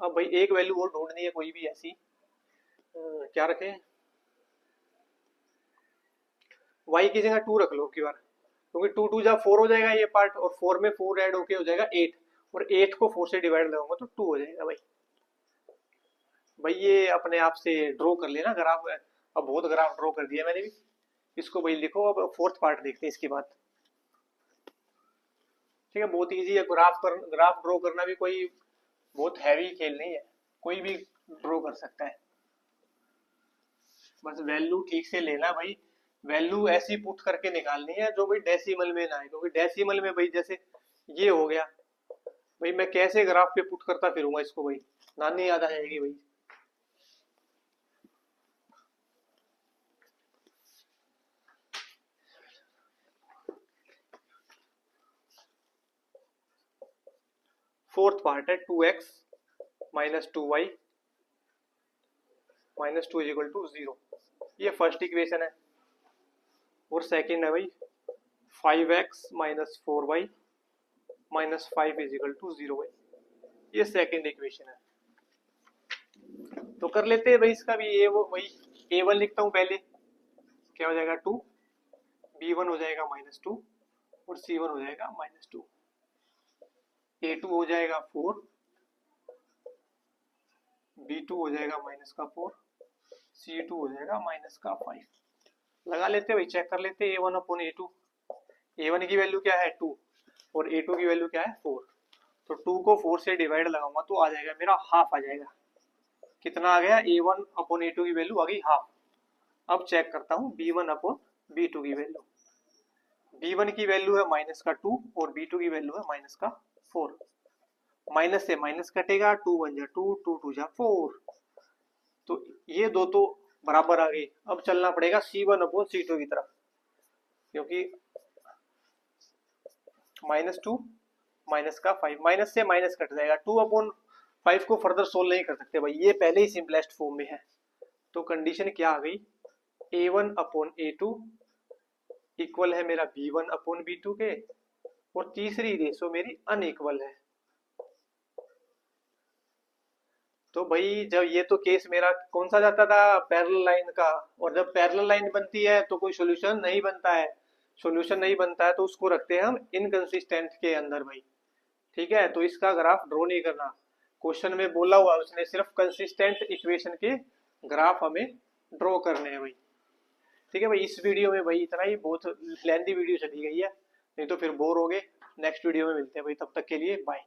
अब भाई एक वैल्यू और ढूंढनी है कोई भी ऐसी, क्या रखें, y की जगह 2 रख लो की बार, क्योंकि 2 2 जा 4 हो जाएगा ये पार्ट, और 4 में 4 ऐड होके हो जाएगा 8, और 8 को 4 से डिवाइड लगाऊंगा तो 2 हो जाएगा भाई। भाई ये अपने आप से ड्रॉ कर लेना ग्राफ, अब बहुत ग्राफ ड्रॉ कर दिया मैंने भी, इसको भाई लिखो। अब फोर्थ पार्ट देखते हैं इसके बाद, ठीक है, बहुत इजी है। ग्राफ ड्रॉ करना भी कोई बहुत हैवी खेल नहीं है, कोई भी ड्रॉ कर सकता है, बस वैल्यू ठीक से लेना भाई, वैल्यू ऐसी पुट करके निकालनी है जो भाई डेसिमल में ना आए, क्योंकि डेसिमल में भाई जैसे ये हो गया भाई, मैं कैसे ग्राफ पे पुट करता फिरूंगा इसको भाई, नानी याद आ जाएगी भाई। फोर्थ पार्ट है 2x minus 2y minus 2 is equal to 0, ये फर्स्ट इक्वेशन है। और सेकंड है भाई 5x minus 4y minus 5 is equal to 0 भाई, ये सेकंड इक्वेशन है। तो कर लेते हैं भाई इसका भी, ये वो वही a1 लिखता हूँ पहले, क्या हो जाएगा 2, b1 हो जाएगा माइनस 2, और c1 हो जाएगा माइनस 2, a2 हो जाएगा 4, b2 हो जाएगा माइनस का 4, c2 हो जाएगा माइनस का 5। लगा लेते हैं भाई, चेक कर लेते हैं a1 अपॉन a2, a1 की वैल्यू क्या है 2 और a2 की वैल्यू क्या है 4, तो 2 को 4 से डिवाइड लगाऊंगा तो आ जाएगा मेरा हाफ आ जाएगा। कितना आ गया, a1 अपॉन a2 की वैल्यू आ गई हाफ। अब चेक करता हूँ b1 अपॉन b2 की वैल्यू, b1 की वैल्यू है माइनस का 2 और b2 की वैल्यू है माइनस का 4, माइनस से माइनस कटेगा, 2 1 जा 2, 2 2 जा 4, तो ये दो तो बराबर आ गई। अब चलना पड़ेगा c1 अपॉन c2 की तरफ, क्योंकि माइनस 2 माइनस का 5, माइनस से माइनस कट जाएगा, 2 अपॉन 5 को फर्दर सोल्व नहीं कर सकते भाई, ये पहले ही सिंपलेस्ट फॉर्म में है। तो कंडीशन क्या आ गई, a1 अपॉन a2 इक्वल है मेरा b1 अपॉन b2 के, और तीसरी रेशो मेरी अनइक्वल है। तो भाई जब ये तो केस मेरा कौन सा जाता था, पैरेलल लाइन का, और जब पैरेलल लाइन बनती है तो कोई सॉल्यूशन नहीं बनता है, सॉल्यूशन नहीं बनता है तो उसको रखते हैं हम इनकंसिस्टेंट के अंदर भाई, ठीक है। तो इसका ग्राफ ड्रॉ नहीं करना, क्वेश्चन में बोला हुआ उसने सिर्फ कंसिस्टेंट इक्वेशन के ग्राफ हमें ड्रॉ करने हैं भाई, ठीक है भाई। इस वीडियो में भाई इतना ही, बहुत लेंथी वीडियो चली गई है, नहीं तो फिर बोर हो गए। नेक्स्ट वीडियो में मिलते हैं भाई, तब तक के लिए बाय।